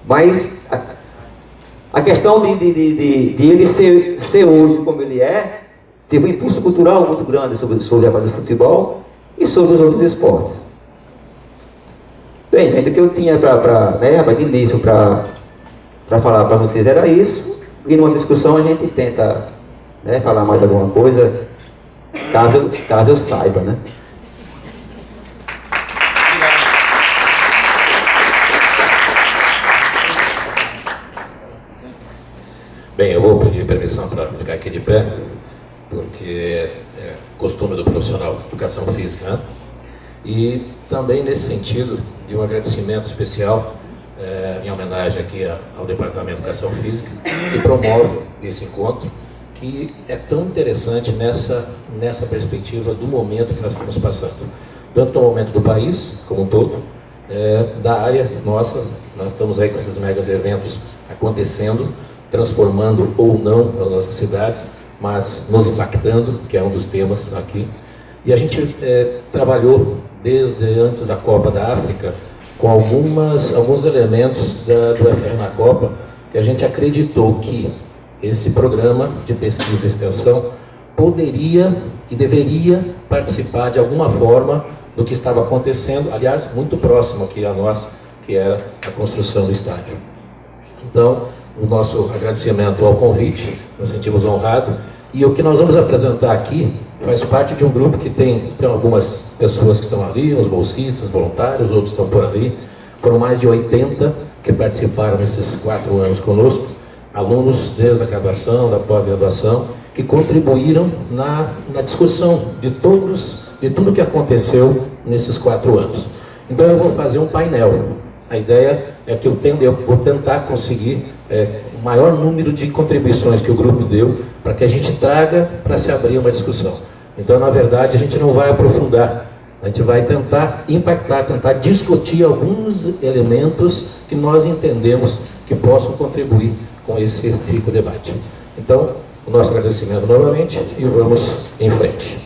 Mas a questão de ele ser hoje como ele teve um impulso cultural muito grande sobre o futebol e sobre os outros esportes. Bem, gente, o que eu tinha de início para falar para vocês era isso. E numa discussão a gente tenta, né, falar mais alguma coisa, caso eu saiba, né? Bem, eu vou pedir permissão para ficar aqui de pé, porque é costume do profissional de educação física, né? E também nesse sentido de um agradecimento especial em homenagem aqui ao Departamento de Educação Física, que promove esse encontro, que é tão interessante nessa perspectiva do momento que nós estamos passando. tanto no momento do país como um todo, da área nossa. Nós estamos aí com esses megas eventos acontecendo, transformando ou não as nossas cidades, mas nos impactando, que é um dos temas aqui. E a gente trabalhou desde antes da Copa da África com alguns elementos do FR na Copa, que a gente acreditou que esse programa de pesquisa e extensão poderia e deveria participar de alguma forma do que estava acontecendo, aliás, muito próximo aqui a nós, que era a construção do estádio. Então, o nosso agradecimento ao convite, nos sentimos honrados, e o que nós vamos apresentar aqui faz parte de um grupo que tem algumas pessoas que estão ali, uns bolsistas, voluntários, outros estão por ali. Foram mais de 80 que participaram nesses 4 anos conosco, alunos desde a graduação, da pós-graduação, que contribuíram na discussão de tudo que aconteceu nesses 4 anos. Então eu vou fazer um painel. A ideia é que eu vou tentar conseguir o maior número de contribuições que o grupo deu para que a gente traga para se abrir uma discussão. Então, na verdade, a gente não vai aprofundar, a gente vai tentar impactar, tentar discutir alguns elementos que nós entendemos que possam contribuir com esse rico debate. Então, o nosso agradecimento novamente e vamos em frente.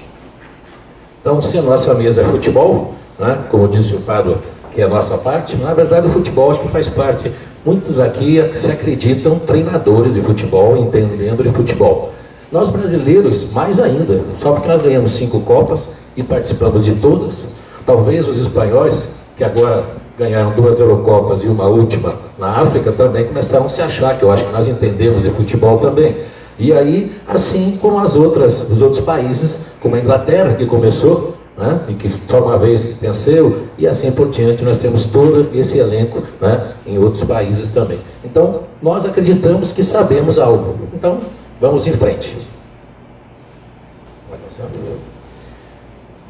Então, se a nossa mesa é futebol, né, como disse o Fábio, que é a nossa parte, na verdade o futebol acho que faz parte, muitos aqui se acreditam treinadores de futebol, entendendo de futebol. Nós brasileiros, mais ainda, só porque nós ganhamos 5 Copas e participamos de todas, talvez os espanhóis, que agora ganharam 2 Eurocopas e uma última na África, também começaram a se achar, que eu acho que nós entendemos de futebol também. E aí, assim como os outros países, como a Inglaterra, que começou, né, e que só uma vez venceu, e assim por diante, nós temos todo esse elenco, né, em outros países também. Então, nós acreditamos que sabemos algo. Então, vamos em frente.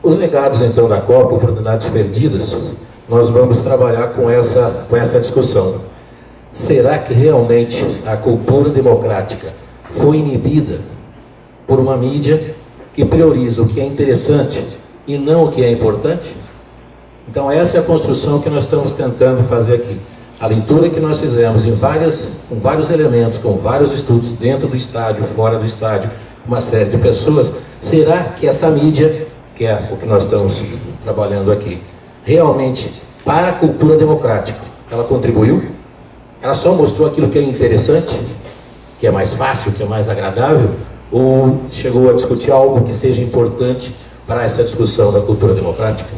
Os legados, então, da Copa, oportunidades perdidas, nós vamos trabalhar com essa discussão. Será que realmente a cultura democrática foi inibida por uma mídia que prioriza o que é interessante e não o que é importante? Então essa é a construção que nós estamos tentando fazer aqui. A leitura que nós fizemos com vários elementos, com vários estudos dentro do estádio, fora do estádio, uma série de pessoas. Será que essa mídia, que é o que nós estamos trabalhando aqui, realmente para a cultura democrática, ela contribuiu? Ela só mostrou aquilo que é interessante, que é mais fácil, que é mais agradável, ou chegou a discutir algo que seja importante para essa discussão da cultura democrática?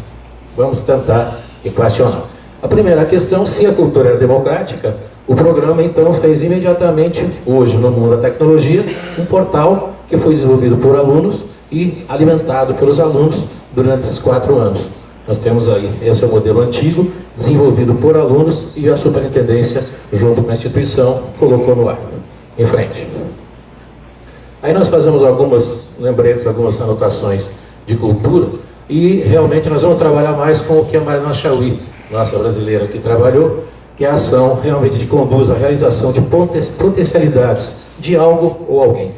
Vamos tentar equacionar. A primeira questão, se a cultura era democrática, o programa então fez imediatamente, hoje no mundo da tecnologia, um portal que foi desenvolvido por alunos e alimentado pelos alunos durante esses 4 anos. Nós temos aí, esse é o modelo antigo, desenvolvido por alunos e a superintendência, junto com a instituição, colocou no ar. Em frente. Aí nós fazemos algumas lembretes, algumas anotações de cultura e realmente nós vamos trabalhar mais com o que a Marina Chauí, nossa brasileira, que trabalhou, que é a ação realmente que conduz à realização de potencialidades de algo ou alguém.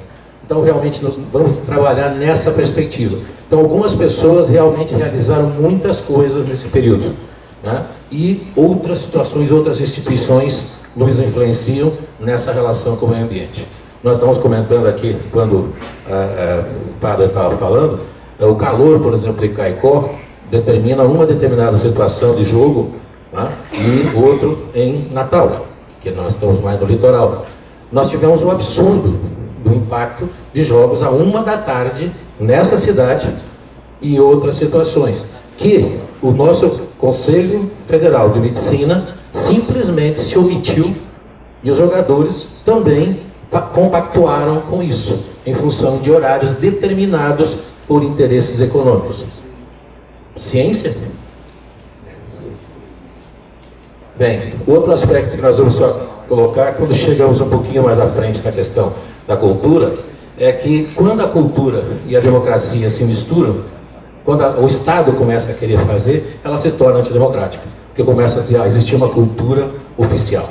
Então realmente nós vamos trabalhar nessa perspectiva. Então algumas pessoas realmente realizaram muitas coisas nesse período, né? E outras situações, outras instituições nos influenciam nessa relação com o meio ambiente. Nós estamos comentando aqui, quando o Padre estava falando, o calor, por exemplo, de Caicó, determina uma determinada situação de jogo, né, e outro em Natal, que nós estamos mais no litoral. Nós tivemos um absurdo do impacto de jogos à 1 da tarde nessa cidade e outras situações, que o nosso Conselho Federal de Medicina simplesmente se omitiu e os jogadores também compactuaram com isso, em função de horários determinados por interesses econômicos. Ciência? Bem, outro aspecto que nós vamos só colocar, quando chegamos um pouquinho mais à frente na questão da cultura, é que quando a cultura e a democracia se misturam, quando o Estado começa a querer fazer, ela se torna antidemocrática, porque começa a existir uma cultura oficial.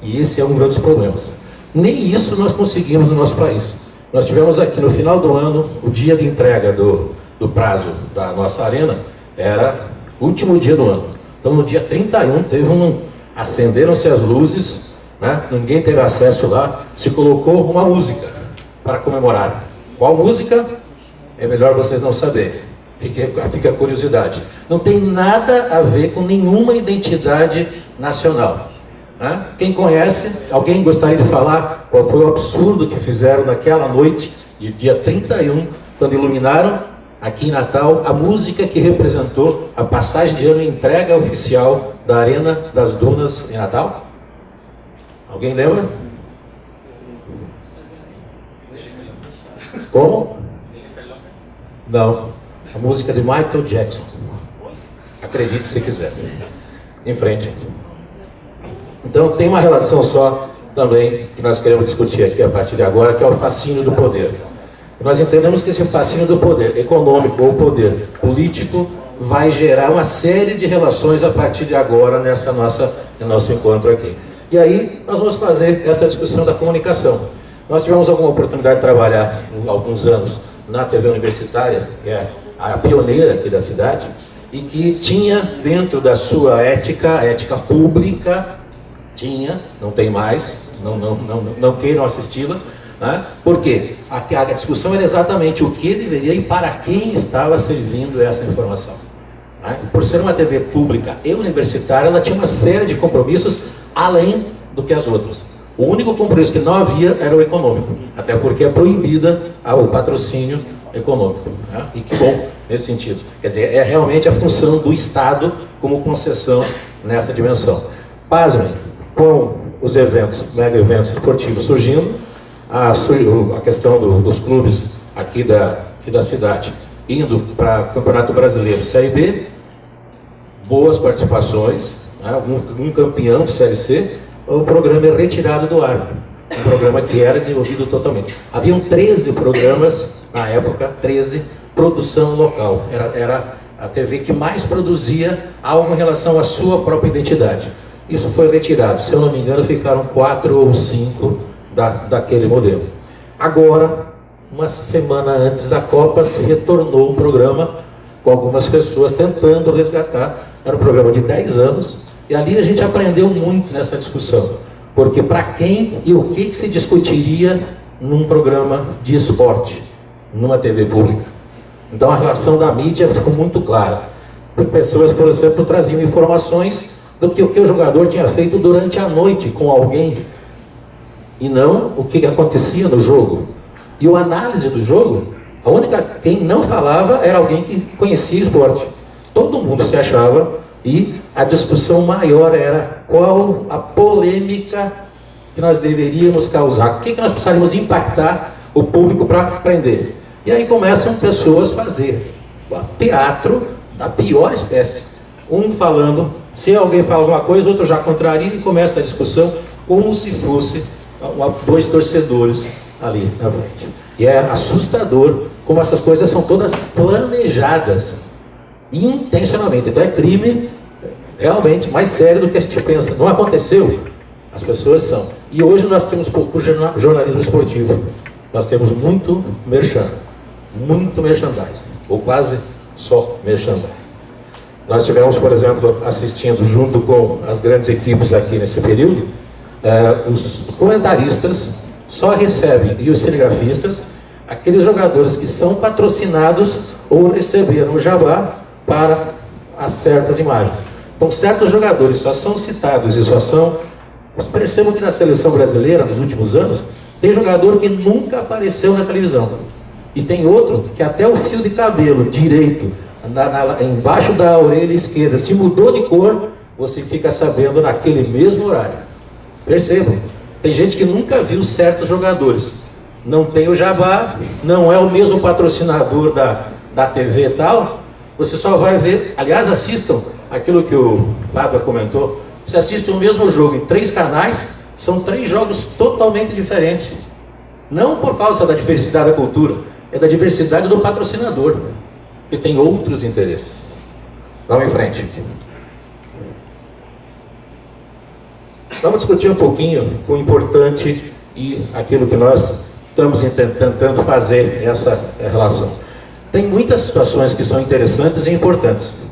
E esse é um dos grandes problemas. Nem isso nós conseguimos no nosso país. Nós tivemos aqui no final do ano, o dia de entrega do prazo da nossa arena, era último dia do ano. Então no dia 31 acenderam-se as luzes, né? Ninguém teve acesso lá, se colocou uma música para comemorar. Qual música? É melhor vocês não saberem. Fica a curiosidade. Não tem nada a ver com nenhuma identidade nacional. Né? Quem conhece, alguém gostaria de falar qual foi o absurdo que fizeram naquela noite, de dia 31, quando iluminaram aqui em Natal a música que representou a passagem de ano e entrega oficial da Arena das Dunas em Natal? Alguém lembra? Como? Não. A música de Michael Jackson. Acredite se quiser. Em frente. Então tem uma relação só também que nós queremos discutir aqui a partir de agora, que é o fascínio do poder. Nós entendemos que esse fascínio do poder econômico ou poder político vai gerar uma série de relações a partir de agora no nosso encontro aqui. E aí nós vamos fazer essa discussão da comunicação. Nós tivemos alguma oportunidade de trabalhar há alguns anos na TV universitária, que é a pioneira aqui da cidade, e que tinha dentro da sua ética pública, não tem mais, não queiram assisti-la, né? Porque a discussão era exatamente o que deveria e para quem estava servindo essa informação. Né? Por ser uma TV pública e universitária, ela tinha uma série de compromissos além do que as outras. O único compromisso que não havia era o econômico, até porque é proibida o patrocínio econômico. Né? E que bom nesse sentido. Quer dizer, é realmente a função do Estado como concessão nessa dimensão. Pasmem, com os eventos, mega eventos esportivos surgindo, a questão dos clubes aqui da cidade indo para o Campeonato Brasileiro Série B, boas participações, né? um campeão de Série C, o programa é retirado do ar. Um programa que era desenvolvido totalmente. Haviam 13 programas, na época, 13, produção local. Era a TV que mais produzia algo em relação à sua própria identidade. Isso foi retirado. Se eu não me engano, ficaram 4 ou 5 daquele modelo. Agora, uma semana antes da Copa, se retornou um programa com algumas pessoas tentando resgatar. Era um programa de 10 anos, e ali a gente aprendeu muito nessa discussão. Porque para quem e o que se discutiria num programa de esporte, numa TV pública. Então a relação da mídia ficou muito clara. Pessoas, por exemplo, traziam informações do que o jogador tinha feito durante a noite com alguém, e não o que acontecia no jogo. E a análise do jogo, quem não falava era alguém que conhecia esporte. Todo mundo se achava, e a discussão maior era qual a polêmica que nós deveríamos causar, o que nós precisaríamos impactar o público para aprender. E aí começam pessoas a fazer teatro da pior espécie. Um falando, se alguém fala alguma coisa, outro já contraria, e começa a discussão como se fosse 2 torcedores ali na frente. E é assustador como essas coisas são todas planejadas intencionalmente. Então é crime realmente mais sério do que a gente pensa. Não aconteceu, as pessoas são. E hoje nós temos pouco jornalismo esportivo. Nós temos muito merchandising, ou quase só merchandising. Nós tivemos, por exemplo, assistindo junto com as grandes equipes aqui nesse período, os comentaristas só recebem, e os cinegrafistas, aqueles jogadores que são patrocinados ou receberam o jabá para as certas imagens. Então, certos jogadores só são citados e só são... Percebam que na seleção brasileira, nos últimos anos, tem jogador que nunca apareceu na televisão. E tem outro que até o fio de cabelo direito, embaixo da orelha esquerda, se mudou de cor, você fica sabendo naquele mesmo horário. Percebam, tem gente que nunca viu certos jogadores. Não tem o jabá, não é o mesmo patrocinador da TV e tal. Você só vai ver, aliás, assistam aquilo que o Bárbara comentou. Você assiste o mesmo jogo em 3 canais, são 3 jogos totalmente diferentes. Não por causa da diversidade da cultura, é da diversidade do patrocinador, que tem outros interesses. Vamos em frente. Vamos discutir um pouquinho o importante e aquilo que nós estamos tentando fazer essa relação. Tem muitas situações que são interessantes e importantes.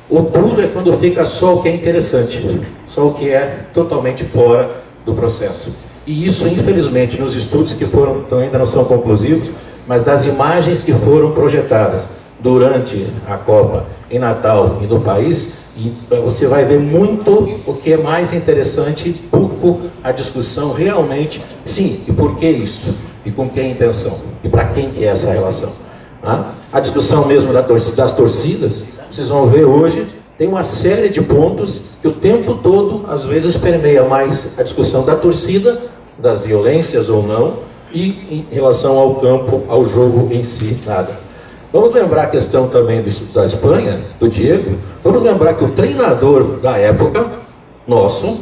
O pulo é quando fica só o que é interessante, só o que é totalmente fora do processo. E isso, infelizmente, nos estudos que foram, então ainda não são conclusivos, mas das imagens que foram projetadas durante a Copa em Natal e no país, e você vai ver muito o que é mais interessante, pouco a discussão realmente, sim, e por que isso? E com que intenção? E para quem que é essa relação? A discussão mesmo das torcidas, vocês vão ver hoje, tem uma série de pontos que o tempo todo, às vezes, permeia mais a discussão da torcida, das violências ou não, e em relação ao campo, ao jogo em si, nada. Vamos lembrar a questão também da Espanha, do Diego. Vamos lembrar que o treinador da época, nosso,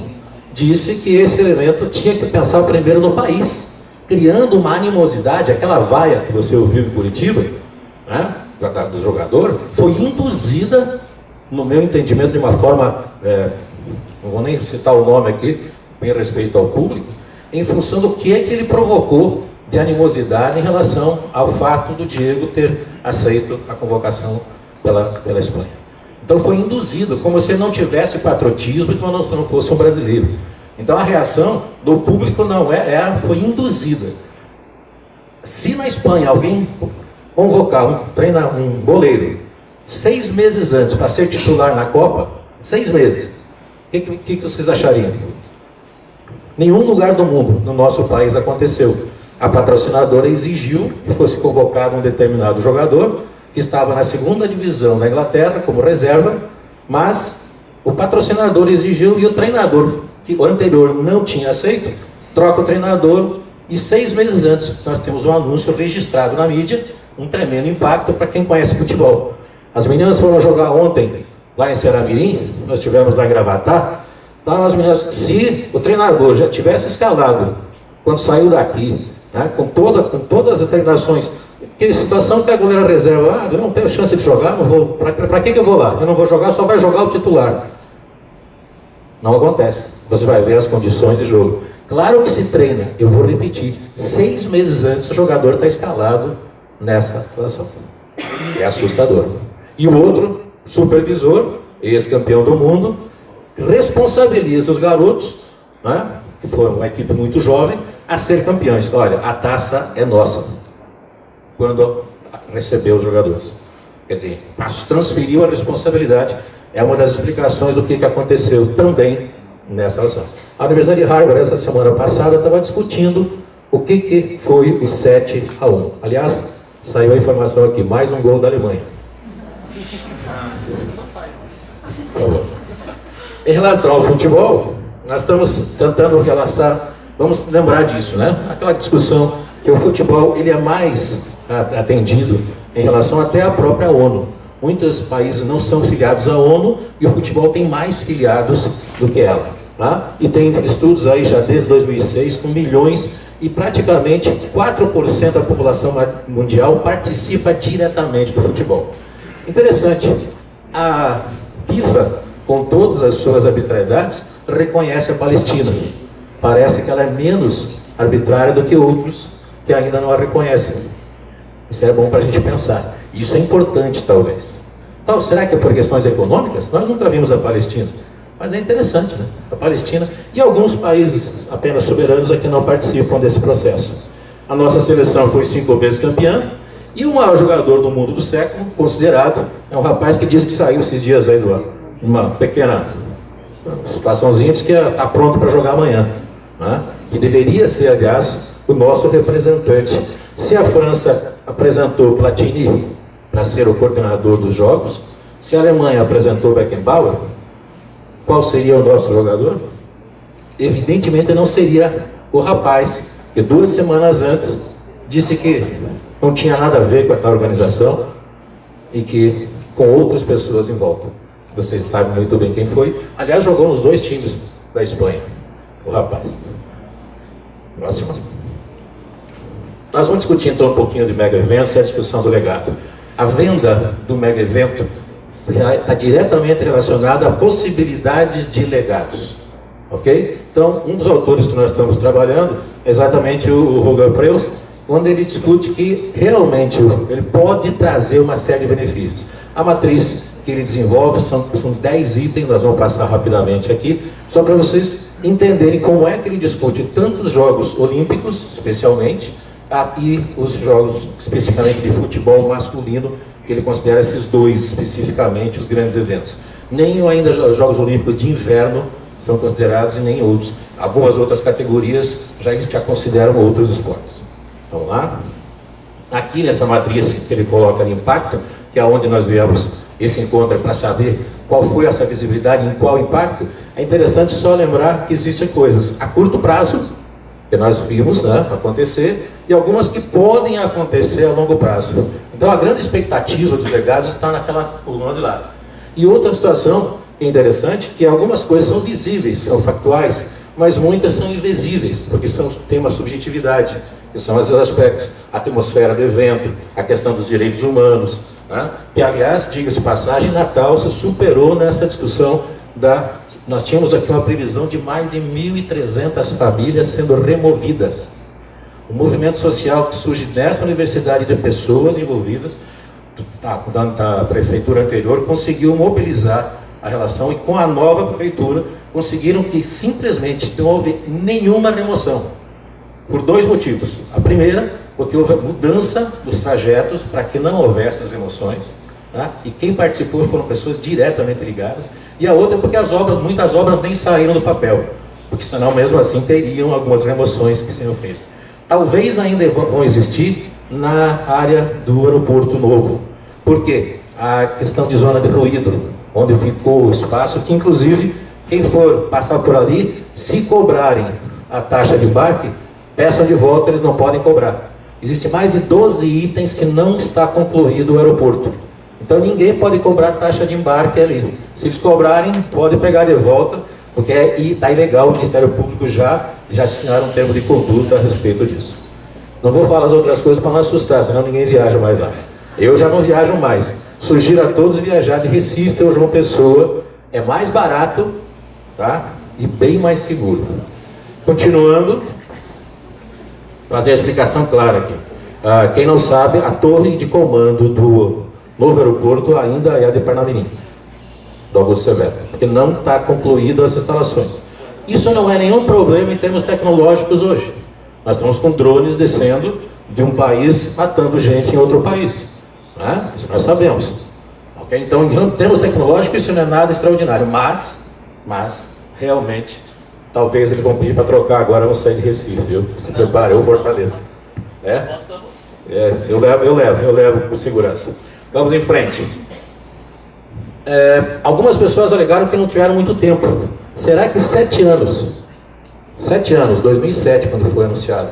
disse que esse elemento tinha que pensar primeiro no país, criando uma animosidade, aquela vaia que você ouviu em Curitiba, né, do jogador, foi induzida, no meu entendimento, de uma forma, não vou nem citar o nome aqui, em respeito ao público, em função do que é que ele provocou de animosidade em relação ao fato do Diego ter aceito a convocação pela Espanha. Então foi induzido, como se não tivesse patriotismo e como se não fosse um brasileiro. Então a reação do público não foi induzida. Se na Espanha alguém convocar um goleiro 6 meses antes para ser titular na Copa, 6 meses, o que vocês achariam? Nenhum lugar do mundo, no nosso país, aconteceu. A patrocinadora exigiu que fosse convocado um determinado jogador que estava na 2ª divisão da Inglaterra como reserva, mas o patrocinador exigiu e o treinador, que o anterior não tinha aceito, troca o treinador e 6 meses antes nós temos um anúncio registrado na mídia, um tremendo impacto para quem conhece futebol. As meninas foram jogar ontem lá em Ceará-Mirim, nós estivemos lá em Gravatá, então as meninas, se o treinador já tivesse escalado quando saiu daqui, né, com todas as treinações, que situação que a goleira reserva, eu não tenho chance de jogar, não vou, para que eu vou lá? Eu não vou jogar, só vai jogar o titular. Não acontece. Você vai ver as condições de jogo. Claro que se treina, eu vou repetir, 6 meses antes o jogador está escalado nessa situação. É assustador. E o outro, supervisor, ex-campeão do mundo, responsabiliza os garotos, né, que foram uma equipe muito jovem, a ser campeões. Olha, a taça é nossa. Quando recebeu os jogadores. Quer dizer, transferiu a responsabilidade. É uma das explicações do que aconteceu também nessa relação. A Universidade de Harvard, essa semana passada, estava discutindo o que foi o 7-1. Aliás, saiu a informação aqui, mais um gol da Alemanha. Por favor. Em relação ao futebol, nós estamos tentando relacionar. Vamos lembrar disso, né? Aquela discussão que o futebol ele é mais atendido em relação até à própria ONU. Muitos países não são filiados à ONU e o futebol tem mais filiados do que ela. Tá? E tem estudos aí já desde 2006 com milhões e praticamente 4% da população mundial participa diretamente do futebol. Interessante, a FIFA, com todas as suas arbitrariedades, reconhece a Palestina. Parece que ela é menos arbitrária do que outros que ainda não a reconhecem. Isso é bom para a gente pensar. Isso é importante, talvez. Então, será que é por questões econômicas? Nós nunca vimos a Palestina. Mas é interessante, né? A Palestina e alguns países apenas soberanos aqui não participam desse processo. A nossa seleção foi 5 vezes campeã. E o maior jogador do mundo do século, considerado, é um rapaz que disse que saiu esses dias aí de uma pequena situaçãozinha, disse que está pronto para jogar amanhã. Né? Que deveria ser, aliás, o nosso representante. Se a França apresentou Platini para ser o coordenador dos jogos, se a Alemanha apresentou Beckenbauer, qual seria o nosso jogador? Evidentemente não seria o rapaz que 2 semanas antes disse que não tinha nada a ver com aquela organização e que com outras pessoas em volta. Vocês sabem muito bem quem foi. Aliás, jogou nos 2 times da Espanha, o rapaz. Próximo. Nós vamos discutir então um pouquinho de mega eventos e a discussão do legado. A venda do mega evento está diretamente relacionada a possibilidades de legados. Ok? Então, um dos autores que nós estamos trabalhando é exatamente o Roger Preus, quando ele discute que realmente ele pode trazer uma série de benefícios. A matriz que ele desenvolve, são 10 itens, nós vamos passar rapidamente aqui, só para vocês entenderem como é que ele discute tanto os Jogos Olímpicos, especialmente, e os jogos especificamente de futebol masculino, que ele considera esses dois especificamente os grandes eventos. Nem ainda os Jogos Olímpicos de inverno são considerados e nem outros. Algumas outras categorias já consideram outros esportes. Vamos lá? Aqui nessa matriz que ele coloca de impacto, que é onde nós viemos esse encontro para saber qual foi essa visibilidade e em qual impacto, é interessante só lembrar que existem coisas a curto prazo, que nós vimos, né, acontecer, e algumas que podem acontecer a longo prazo. Então a grande expectativa dos delegados está naquela coluna de lá. E outra situação que é interessante, que algumas coisas são visíveis, são factuais, mas muitas são invisíveis, porque têm uma subjetividade, que são esses aspectos, a atmosfera do evento, a questão dos direitos humanos, né? E aliás, diga-se passagem, Natal se superou nessa discussão nós tínhamos aqui uma previsão de mais de 1.300 famílias sendo removidas. O movimento social que surge nessa universidade de pessoas envolvidas, da prefeitura anterior, conseguiu mobilizar a relação e com a nova prefeitura conseguiram que simplesmente não houve nenhuma remoção. Por dois motivos. A primeira, porque houve mudança dos trajetos para que não houvesse as remoções. Tá? E quem participou foram pessoas diretamente ligadas. E a outra porque muitas obras nem saíram do papel, porque senão mesmo assim teriam algumas remoções que seriam feitas. Talvez ainda vão existir na área do aeroporto novo. Por quê? A questão de zona de ruído, onde ficou o espaço, que inclusive quem for passar por ali, se cobrarem a taxa de embarque, peçam de volta, eles não podem cobrar. Existem mais de 12 itens que não está concluído o aeroporto. Então ninguém pode cobrar taxa de embarque ali. Se eles cobrarem, pode pegar de volta, porque está ilegal, o Ministério Público já assinaram um termo de conduta a respeito disso. Não vou falar as outras coisas para não assustar, senão ninguém viaja mais lá. Eu já não viajo mais. Sugiro a todos viajar de Recife ou João Pessoa. É mais barato, tá? E bem mais seguro. Continuando, fazer a explicação clara aqui. Quem não sabe, a torre de comando do novo aeroporto ainda é a de Parnamirim, do Augusto Severo, porque não está concluída as instalações. Isso não é nenhum problema em termos tecnológicos hoje. Nós estamos com drones descendo de um país, matando gente em outro país. Né? Isso nós sabemos. Okay? Então, em termos tecnológicos, isso não é nada extraordinário, mas realmente, talvez eles vão pedir para trocar agora, vão sair de Recife, viu? Se prepare, ou Fortaleza. Eu levo com segurança. Vamos em frente. Algumas pessoas alegaram que não tiveram muito tempo. Será que 7 anos? 7 anos, 2007, quando foi anunciado.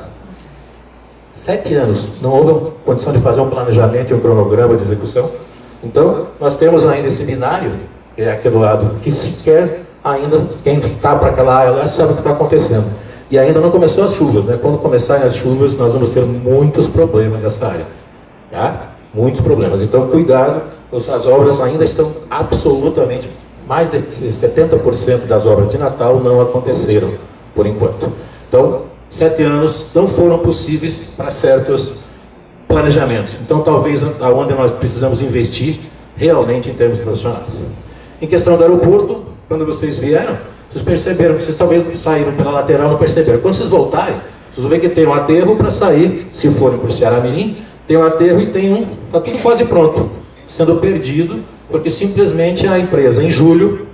7 anos, não houve condição de fazer um planejamento e um cronograma de execução? Então, nós temos ainda esse binário, que é aquele lado, que sequer ainda, quem está para aquela área lá sabe o que está acontecendo. E ainda não começou as chuvas, né? Quando começarem as chuvas, nós vamos ter muitos problemas nessa área. Tá? Muitos problemas. Então, cuidado, as obras ainda estão absolutamente, mais de 70% das obras de Natal não aconteceram, por enquanto. Então, 7 anos não foram possíveis para certos planejamentos. Então, talvez aonde nós precisamos investir realmente em termos profissionais. Em questão do aeroporto, quando vocês vieram, vocês perceberam que vocês talvez saíram pela lateral, não perceberam. Quando vocês voltarem, vocês vão ver que tem um aterro para sair, se forem para o Ceará Mirim, tem um aterro e está tudo quase pronto, sendo perdido, porque simplesmente a empresa, em julho,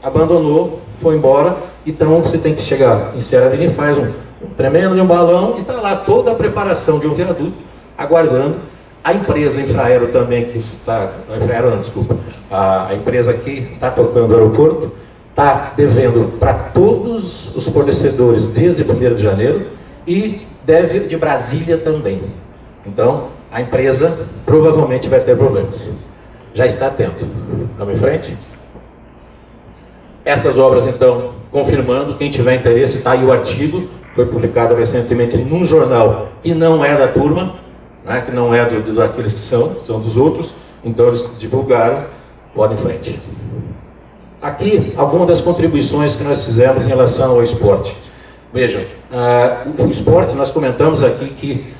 abandonou, foi embora. Então você tem que chegar em Ceará Mirim, faz um tremendo de um balão e está lá toda a preparação de um viaduto, aguardando. A empresa Infraero também, que está... Infraero não, desculpa. A empresa que está tocando o aeroporto, está devendo para todos os fornecedores desde 1º de janeiro e deve de Brasília também. Então, a empresa provavelmente vai ter problemas. Já está tendo. Vamos em frente? Essas obras, então, confirmando, quem tiver interesse, está aí o artigo, foi publicado recentemente num jornal que não é da turma, né, que não é daqueles que são dos outros, então eles divulgaram, pode em frente. Aqui, algumas das contribuições que nós fizemos em relação ao esporte. Vejam, o esporte, nós comentamos aqui que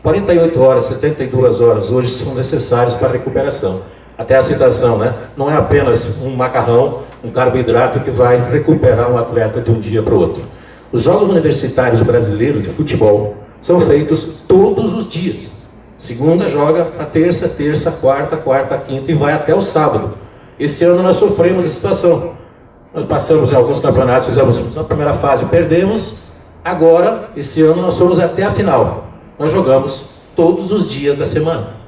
48 horas, 72 horas hoje são necessárias para a recuperação. até a citação, né? Não é apenas um macarrão, um carboidrato que vai recuperar um atleta de um dia para o outro. Os jogos universitários brasileiros de futebol são feitos todos os dias. Segunda joga a terça, quarta, quinta e vai até o sábado. Esse ano nós sofremos essa situação. Nós passamos em alguns campeonatos, fizemos na primeira fase, perdemos. Agora, esse ano nós fomos até a final. Nós jogamos todos os dias da semana.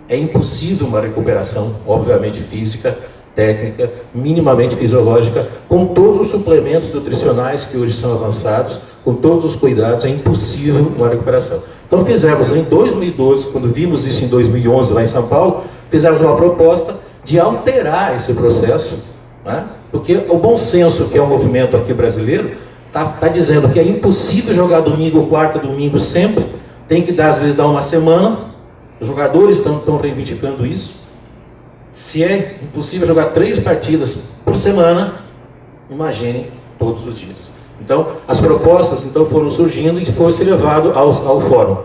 É impossível uma recuperação, obviamente física, técnica, minimamente fisiológica, com todos os suplementos nutricionais que hoje são avançados, com todos os cuidados, é impossível uma recuperação. Então fizemos em 2012, quando vimos isso em 2011 lá em São Paulo, fizemos uma proposta de alterar esse processo, né? Porque o bom senso, que é um movimento aqui brasileiro, está dizendo que é impossível jogar domingo, quarta, domingo sempre, tem que dar, às vezes, dar uma semana. Os jogadores estão reivindicando isso. Se é impossível jogar 3 partidas por semana, imagine todos os dias. Então, as propostas foram surgindo e foi se levado ao fórum.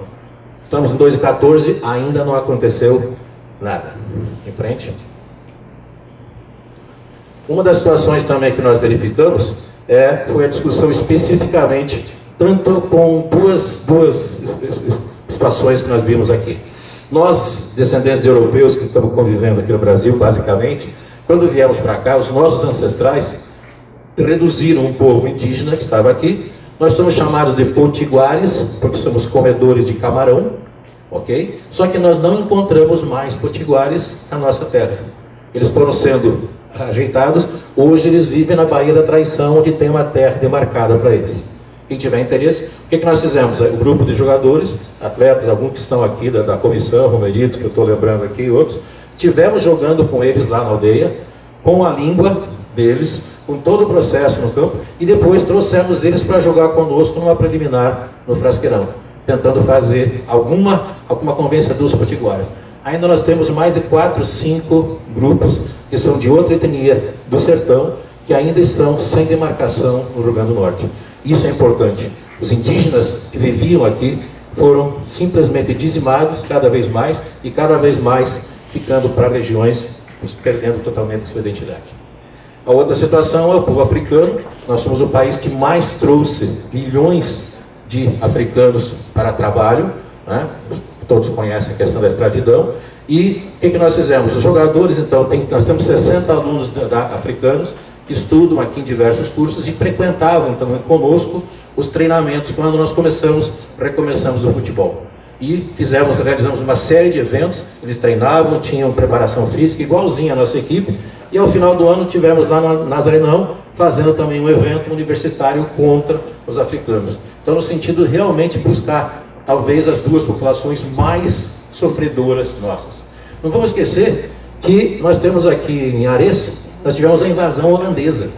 Estamos em 2014, ainda não aconteceu nada. Em frente. Uma das situações também que nós verificamos foi a discussão especificamente, tanto com duas situações que nós vimos aqui. Nós, descendentes de europeus que estamos convivendo aqui no Brasil, basicamente, quando viemos para cá, os nossos ancestrais reduziram um povo indígena que estava aqui. Nós somos chamados de potiguares, porque somos comedores de camarão, ok? Só que nós não encontramos mais potiguares na nossa terra. Eles foram sendo ajeitados. Hoje eles vivem na Baía da Traição, onde tem uma terra demarcada para eles. Quem tiver interesse, o que nós fizemos? O grupo de jogadores, atletas, alguns que estão aqui da comissão, Romerito, que eu estou lembrando aqui, e outros, estivemos jogando com eles lá na aldeia, com a língua deles, com todo o processo no campo, e depois trouxemos eles para jogar conosco numa preliminar no Frasqueirão, tentando fazer alguma convivência dos potiguares. Ainda nós temos mais de 4, 5 grupos que são de outra etnia do sertão, que ainda estão sem demarcação no Rio Grande do Norte. Isso é importante. Os indígenas que viviam aqui foram simplesmente dizimados cada vez mais e cada vez mais ficando para regiões, perdendo totalmente sua identidade. A outra situação é o povo africano. Nós somos o país que mais trouxe milhões de africanos para trabalho, né? Todos conhecem a questão da escravidão. E o que nós fizemos? Os jogadores, então, nós temos 60 alunos africanos que estudam aqui em diversos cursos e frequentavam também conosco os treinamentos quando nós recomeçamos o futebol. E realizamos uma série de eventos. Eles treinavam, tinham preparação física igualzinha à nossa equipe. E ao final do ano tivemos lá na Nazarenão fazendo também um evento universitário contra os africanos. Então, no sentido de realmente buscar talvez as duas populações mais sofredoras nossas. Não vamos esquecer que nós temos aqui em Ares, nós tivemos a invasão holandesa.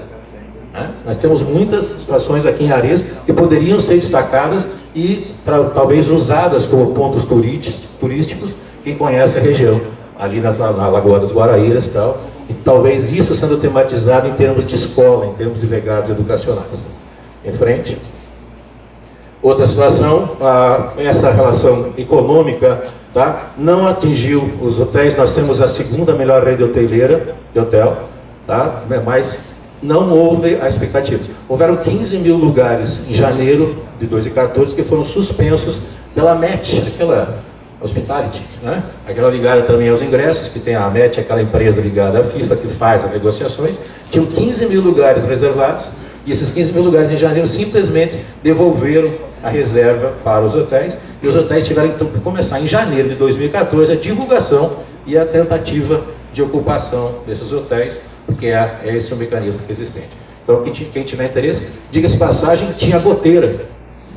Nós temos muitas situações aqui em Ares que poderiam ser destacadas e talvez usadas como pontos turísticos. Quem conhece a região, ali na Lagoa das Guaraíras e tal, e talvez isso sendo tematizado em termos de escola, em termos de legados educacionais. Em frente. Outra situação, essa relação econômica, tá, não atingiu os hotéis. Nós temos a segunda melhor rede hoteleira de hotel, tá, mas não houve a expectativa. Houveram 15 mil lugares em janeiro de 2014 que foram suspensos pela MET, aquela Hospitality, né? Aquela ligada também aos ingressos, que tem a MET, aquela empresa ligada à FIFA que faz as negociações. Tinham 15 mil lugares reservados e esses 15 mil lugares em janeiro simplesmente devolveram a reserva para os hotéis, e os hotéis tiveram então que começar em janeiro de 2014 a divulgação e a tentativa de ocupação desses hotéis, porque é esse o mecanismo que é existente. Então, quem tiver interesse, diga-se passagem, tinha goteira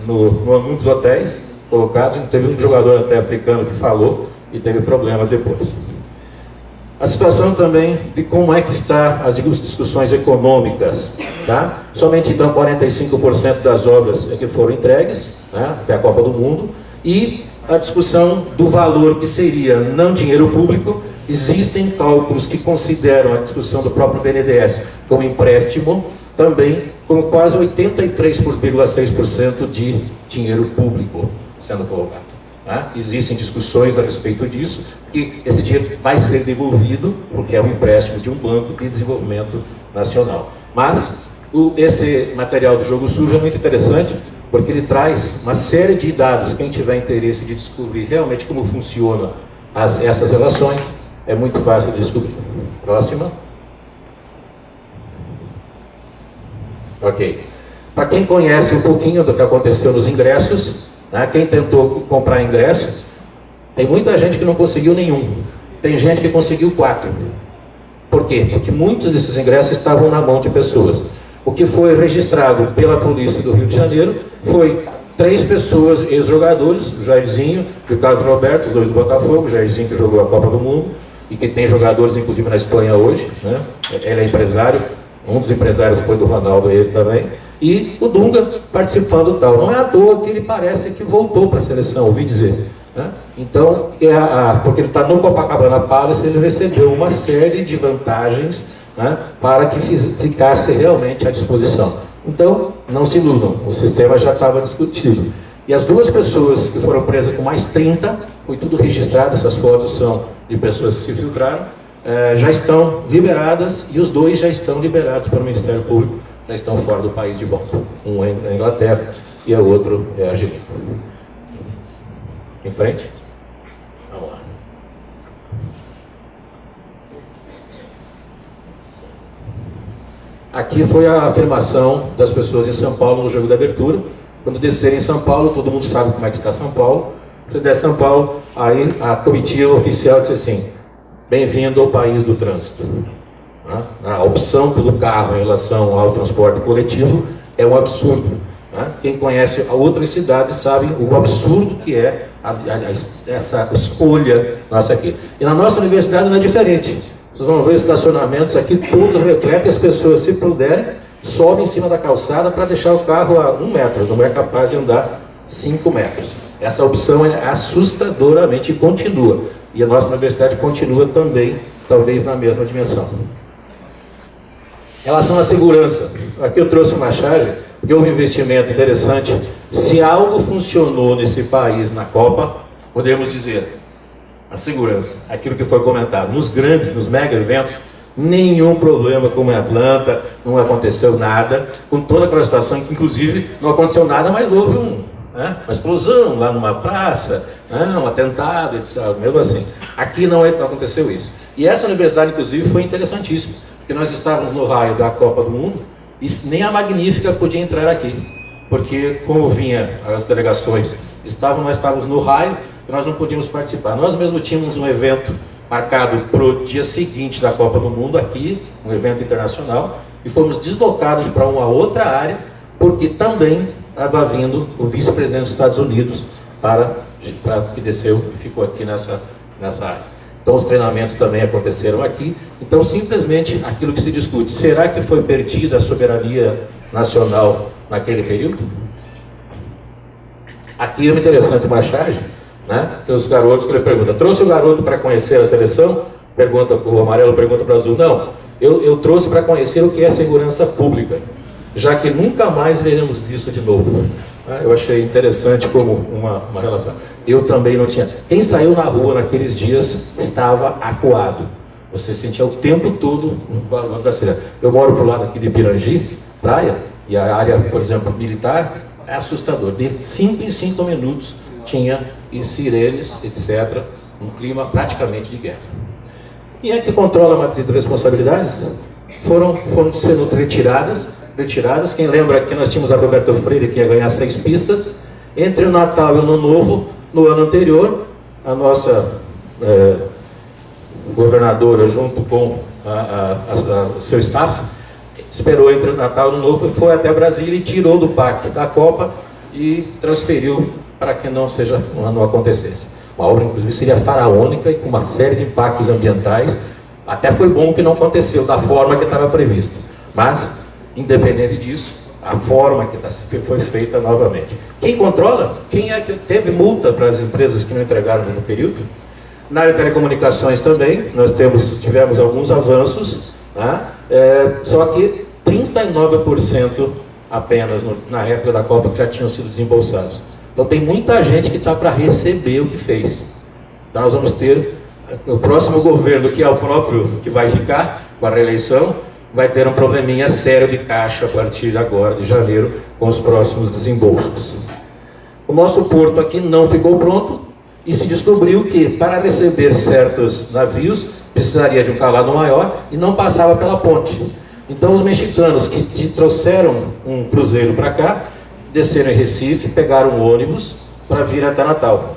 num dos hotéis colocados. Teve um jogador até africano que falou e teve problemas depois. A situação também de como é que está as discussões econômicas, tá? Somente então 45% das obras é que foram entregues, né, até a Copa do Mundo, e a discussão do valor que seria não dinheiro público. Existem cálculos que consideram a discussão do próprio BNDES como empréstimo, também com quase 83,6% de dinheiro público sendo colocado. Tá? Existem discussões a respeito disso, e esse dinheiro vai ser devolvido, porque é um empréstimo de um banco de desenvolvimento nacional. Mas esse material do Jogo Sujo é muito interessante, porque ele traz uma série de dados. Quem tiver interesse de descobrir realmente como funcionam essas relações, é muito fácil de descobrir. Próxima. Ok. Para quem conhece um pouquinho do que aconteceu nos ingressos, tá? Quem tentou comprar ingressos, tem muita gente que não conseguiu nenhum. Tem gente que conseguiu 4. Por quê? Porque muitos desses ingressos estavam na mão de pessoas. O que foi registrado pela polícia do Rio de Janeiro foi 3 pessoas, ex-jogadores, o Jairzinho e o Carlos Roberto, os 2 do Botafogo, o Jairzinho que jogou a Copa do Mundo e que tem jogadores inclusive na Espanha hoje, né? Ele é empresário, um dos empresários foi do Ronaldo, ele também, e o Dunga participando tal. Não é à toa que ele parece que voltou para a seleção, ouvi dizer. Né? Então, porque ele está no Copacabana Palace, ele recebeu uma série de vantagens, né, para que ficasse realmente à disposição. Então, não se iludam, o sistema já estava discutido. E as 2 pessoas que foram presas com mais 30, foi tudo registrado, essas fotos são de pessoas que se filtraram, já estão liberadas, e os 2 já estão liberados pelo Ministério Público, já estão fora do país de volta. Um é na Inglaterra e o outro é a Argentina. Em frente. Vamos lá. Aqui foi a afirmação das pessoas em São Paulo no jogo da abertura. Quando descerem em São Paulo, todo mundo sabe como é que está São Paulo. Se der São Paulo, aí a comitiva oficial disse assim: bem-vindo ao país do trânsito. A opção pelo carro em relação ao transporte coletivo é um absurdo. Quem conhece outras cidades sabe o absurdo que é essa escolha nossa aqui. E na nossa universidade não é diferente. Vocês vão ver estacionamentos aqui todos repletos, as pessoas, se puderem, sobem em cima da calçada para deixar o carro a 1 metro, não é capaz de andar 5 metros. Essa opção é assustadoramente e continua. E a nossa universidade continua também, talvez na mesma dimensão. Em relação à segurança, aqui eu trouxe uma charge, porque houve um investimento interessante. Se algo funcionou nesse país na Copa, podemos dizer, a segurança, aquilo que foi comentado, nos grandes, nos mega eventos, nenhum problema como em Atlanta, não aconteceu nada, com toda aquela situação, inclusive não aconteceu nada, mas houve uma explosão lá numa praça, um atentado, etc. Mesmo assim, aqui não aconteceu isso. E essa universidade, inclusive, foi interessantíssima, porque nós estávamos no raio da Copa do Mundo e nem a Magnífica podia entrar aqui, porque como vinha as delegações, nós estávamos no raio, e nós não podíamos participar. Nós mesmo tínhamos um evento marcado para o dia seguinte da Copa do Mundo aqui, um evento internacional, e fomos deslocados para uma outra área, porque também estava vindo o vice-presidente dos Estados Unidos que desceu e ficou aqui nessa área. Então os treinamentos também aconteceram aqui. Então simplesmente aquilo que se discute, será que foi perdida a soberania nacional naquele período? Aqui é uma interessante uma charge, né? Que os garotos, que ele pergunta, trouxe o garoto para conhecer a seleção? Pergunta o amarelo, pergunta para o azul. Não, eu trouxe para conhecer o que é segurança pública, já que nunca mais veremos isso de novo. Eu achei interessante como uma relação. Eu também não tinha. Quem saiu na rua naqueles dias estava acuado. Você sentia o tempo todo no valor da cidade. Eu moro pro lado aqui de Pirangi, praia, e a área, por exemplo, militar, é assustador. De 5 em 5 minutos tinha sirenes, etc. Um clima praticamente de guerra. Quem é que controla a matriz de responsabilidades? Foram sendo retiradas. Quem lembra que nós tínhamos a Roberto Freire, que ia ganhar 6 pistas. Entre o Natal e o Ano Novo, no ano anterior, a nossa governadora, junto com o seu staff, esperou entre o Natal e o Ano Novo, foi até Brasília e tirou do PAC da Copa e transferiu para que não acontecesse. Uma obra, inclusive, seria faraônica e com uma série de impactos ambientais. Até foi bom que não aconteceu da forma que estava previsto. Mas, independente disso, a forma que foi feita novamente. Quem controla? Quem é que teve multa para as empresas que não entregaram no período? Na área de telecomunicações também, nós tivemos alguns avanços, né? Só que 39% apenas na época da Copa que já tinham sido desembolsados. Então tem muita gente que está para receber o que fez. Então nós vamos ter o próximo governo, que é o próprio que vai ficar com a reeleição, vai ter um probleminha sério de caixa a partir de agora, de janeiro, com os próximos desembolsos. O nosso porto aqui não ficou pronto e se descobriu que para receber certos navios precisaria de um calado maior e não passava pela ponte. Então os mexicanos que trouxeram um cruzeiro para cá, desceram em Recife, pegaram um ônibus para vir até Natal.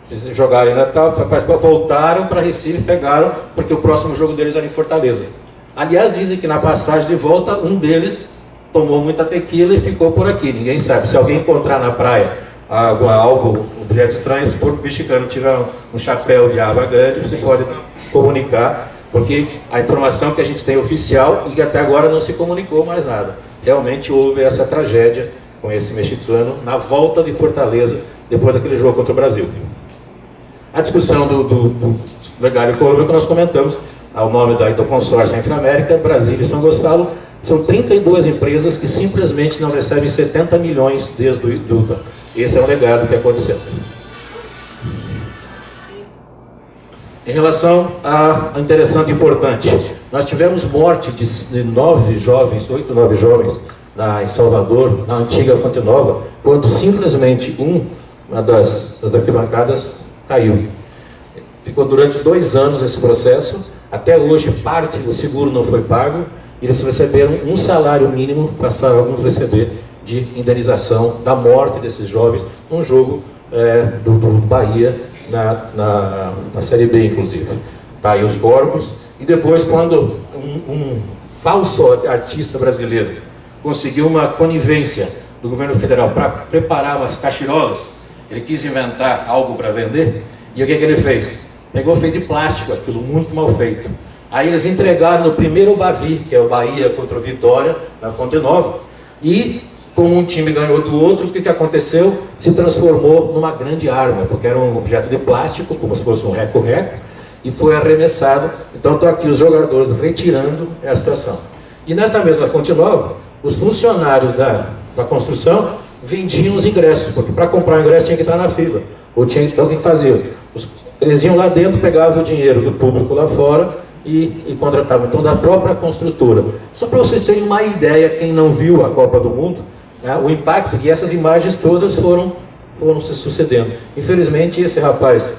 Eles jogaram em Natal, voltaram para Recife, pegaram, porque o próximo jogo deles era em Fortaleza. Aliás, dizem que na passagem de volta, um deles tomou muita tequila e ficou por aqui. Ninguém sabe. Se alguém encontrar na praia algo, objeto estranho, se for mexicano tirar um chapéu de aba grande, você pode comunicar, porque a informação que a gente tem oficial e que até agora não se comunicou mais nada. Realmente houve essa tragédia com esse mexicano na volta de Fortaleza, depois daquele jogo contra o Brasil. A discussão do legário econômico que nós comentamos, ao nome do consórcio Inframérica, Brasília e São Gonçalo, são 32 empresas que simplesmente não recebem 70 milhões desde o esse é um legado que aconteceu. Em relação a interessante e importante, nós tivemos morte de 8, 9 jovens em Salvador, na antiga Fonte Nova, quando simplesmente uma das arquibancadas caiu. Ficou durante 2 anos esse processo, até hoje parte do seguro não foi pago, e eles receberam um salário mínimo, passaram alguns a receber de indenização da morte desses jovens, num jogo do Bahia, na Série B, inclusive. Tá aí os corpos, e depois quando um falso artista brasileiro conseguiu uma conivência do governo federal para preparar umas cachirolas, ele quis inventar algo para vender, e o que ele fez? Fez de plástico aquilo, muito mal feito. Aí eles entregaram no primeiro Bavi, que é o Bahia contra o Vitória, na Fonte Nova, e como um time ganhou do outro, o que aconteceu? Se transformou numa grande arma, porque era um objeto de plástico, como se fosse um reco-reco, e foi arremessado. Então estão aqui os jogadores retirando essa situação. E nessa mesma Fonte Nova, os funcionários da construção vendiam os ingressos, porque para comprar o ingresso tinha que entrar na fila. Então o que faziam? Eles iam lá dentro, pegavam o dinheiro do público lá fora e contratavam, então, da própria construtora. Só para vocês terem uma ideia, quem não viu a Copa do Mundo, o impacto que essas imagens todas foram se sucedendo. Infelizmente, esse rapaz,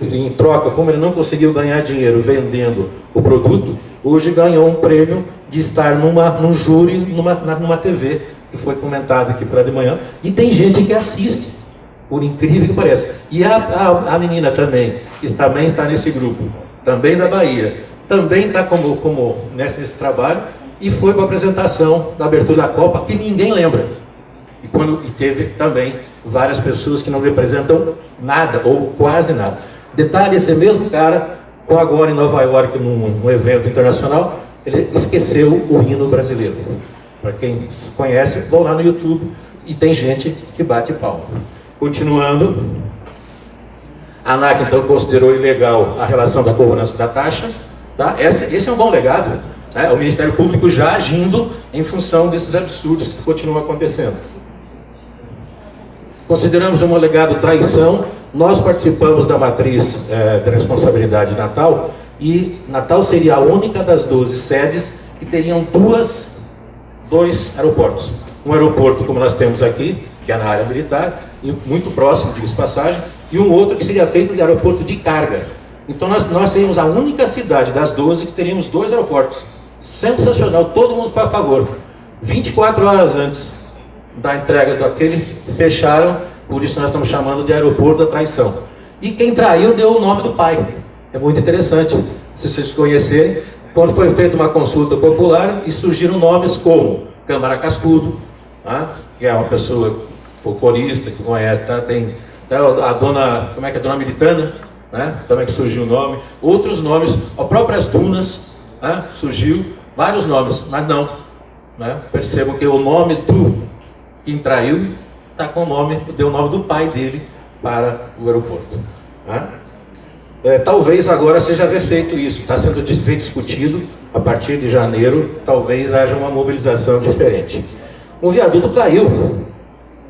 em troca, como ele não conseguiu ganhar dinheiro vendendo o produto, hoje ganhou um prêmio de estar num júri, numa TV, que foi comentado aqui pela de manhã, e tem gente que assiste, por incrível que pareça. E a menina também, que também está nesse grupo, também da Bahia, também está como nesse trabalho, e foi para a apresentação da abertura da Copa, que ninguém lembra. E teve também várias pessoas que não representam nada, ou quase nada. Detalhe, esse mesmo cara, agora em Nova York, num evento internacional, ele esqueceu o hino brasileiro. Para quem conhece, vão lá no YouTube, e tem gente que bate palma. Continuando, a ANAC então considerou ilegal a relação da cobrança da taxa. Tá? Esse é um bom legado, né? O Ministério Público já agindo em função desses absurdos que continuam acontecendo. Consideramos um legado traição. Nós participamos da matriz de responsabilidade de Natal, e Natal seria a única das 12 sedes que teriam dois aeroportos. Um aeroporto como nós temos aqui, que é na área militar, e muito próximo, diga-se de passagem, e um outro que seria feito de aeroporto de carga. Então nós seríamos a única cidade das 12 que teríamos 2 aeroportos. Sensacional, todo mundo foi a favor. 24 horas antes da entrega daquele, fecharam, por isso nós estamos chamando de aeroporto da traição. E quem traiu deu o nome do pai. É muito interessante, se vocês conhecerem, quando foi feita uma consulta popular e surgiram nomes como Câmara Cascudo, que é uma pessoa folclorista que conhece, tem a dona, como é que é, Dona Militana, também que surgiu o nome, outros nomes, as próprias dunas, surgiu vários nomes, mas não, percebam que o nome do quem traiu está com o nome, deu o nome do pai dele para o aeroporto. Talvez agora seja refeito isso, está sendo discutido, a partir de janeiro, talvez haja uma mobilização diferente. Um viaduto caiu,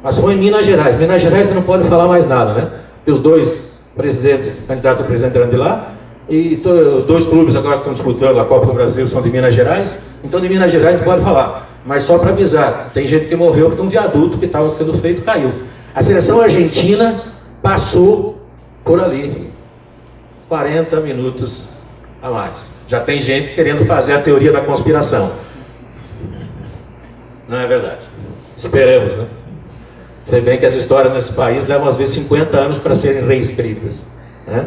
Mas foi em Minas Gerais. Minas Gerais não pode falar mais nada, né? E os dois presidentes, candidatos a presidente eram de lá, e os dois clubes agora que estão disputando a Copa do Brasil são de Minas Gerais, então de Minas Gerais a gente pode falar. Mas só para avisar, tem gente que morreu porque um viaduto que estava sendo feito caiu. A seleção argentina passou por ali 40 minutos a mais. Já tem gente querendo fazer a teoria da conspiração. Não é verdade. Esperamos, né? Você vê que as histórias nesse país levam às vezes 50 anos para serem reescritas, né?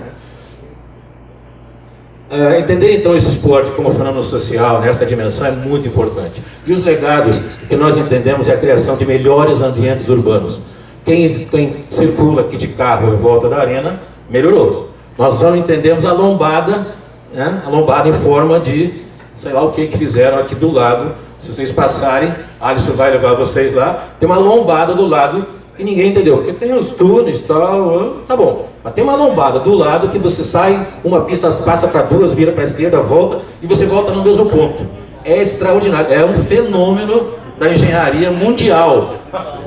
Entender então esse esporte como fenômeno social, nessa dimensão, é muito importante. E os legados que nós entendemos é a criação de melhores ambientes urbanos. Quem circula aqui de carro em volta da arena, melhorou. Nós só não entendemos a lombada, né? A lombada em forma de, sei lá o que fizeram aqui do lado. Se vocês passarem, Alisson vai levar vocês lá, tem uma lombada do lado que ninguém entendeu, porque tem os túneis e tal, tá bom. Mas tem uma lombada do lado que você sai, uma pista passa para duas, vira para a esquerda, volta, e você volta no mesmo ponto. É extraordinário, é um fenômeno da engenharia mundial.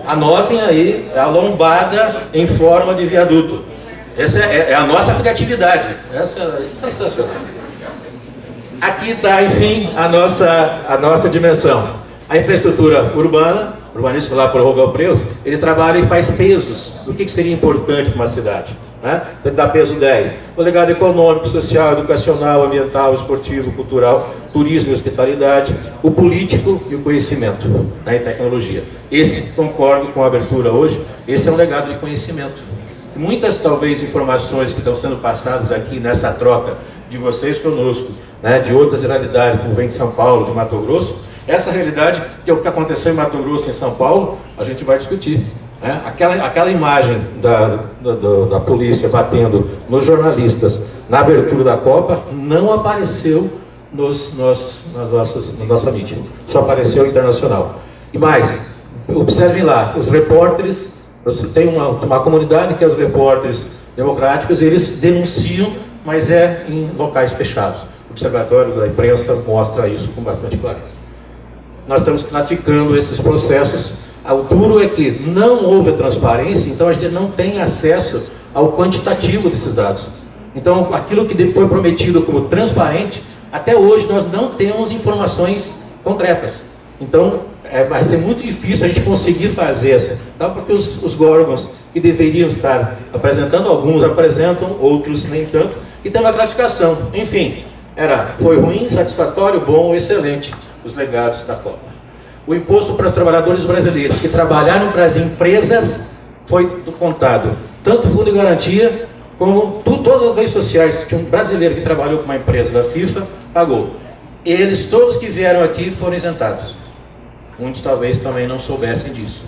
Anotem aí, a lombada em forma de viaduto. Essa é a nossa criatividade, essa é sensacional. Aqui está, enfim, a nossa dimensão. A infraestrutura urbana, o urbanista lá por Rogel Preus, ele trabalha e faz pesos do que seria importante para uma cidade, né? Então ele dá peso 10. O legado econômico, social, educacional, ambiental, esportivo, cultural, turismo e hospitalidade, o político e o conhecimento, né? E tecnologia. Esse, concordo com a abertura hoje, esse é um legado de conhecimento. Muitas, talvez, informações que estão sendo passadas aqui nessa troca de vocês conosco, né, de outras realidades, como vem de São Paulo, de Mato Grosso, essa realidade, que é o que aconteceu em Mato Grosso e em São Paulo, a gente vai discutir. Né? Aquela imagem da polícia batendo nos jornalistas na abertura da Copa não apareceu na nossa mídia, só apareceu internacional. E mais, observem lá, os repórteres, tem uma comunidade que é os repórteres democráticos, eles denunciam, mas é em locais fechados. O Observatório da Imprensa mostra isso com bastante clareza. Nós estamos classificando esses processos. O duro é que não houve transparência, então a gente não tem acesso ao quantitativo desses dados. Então, aquilo que foi prometido como transparente, até hoje nós não temos informações concretas. Então, vai ser muito difícil a gente conseguir fazer essa, tá? Porque os órgãos que deveriam estar apresentando, alguns apresentam, outros nem tanto, e tem uma classificação. Enfim, foi ruim, satisfatório, bom, excelente, os legados da Copa. O imposto para os trabalhadores brasileiros que trabalharam para as empresas foi contado, tanto fundo de garantia, como todas as leis sociais que um brasileiro que trabalhou com uma empresa da FIFA pagou. Eles, todos que vieram aqui, foram isentados. Muitos talvez também não soubessem disso.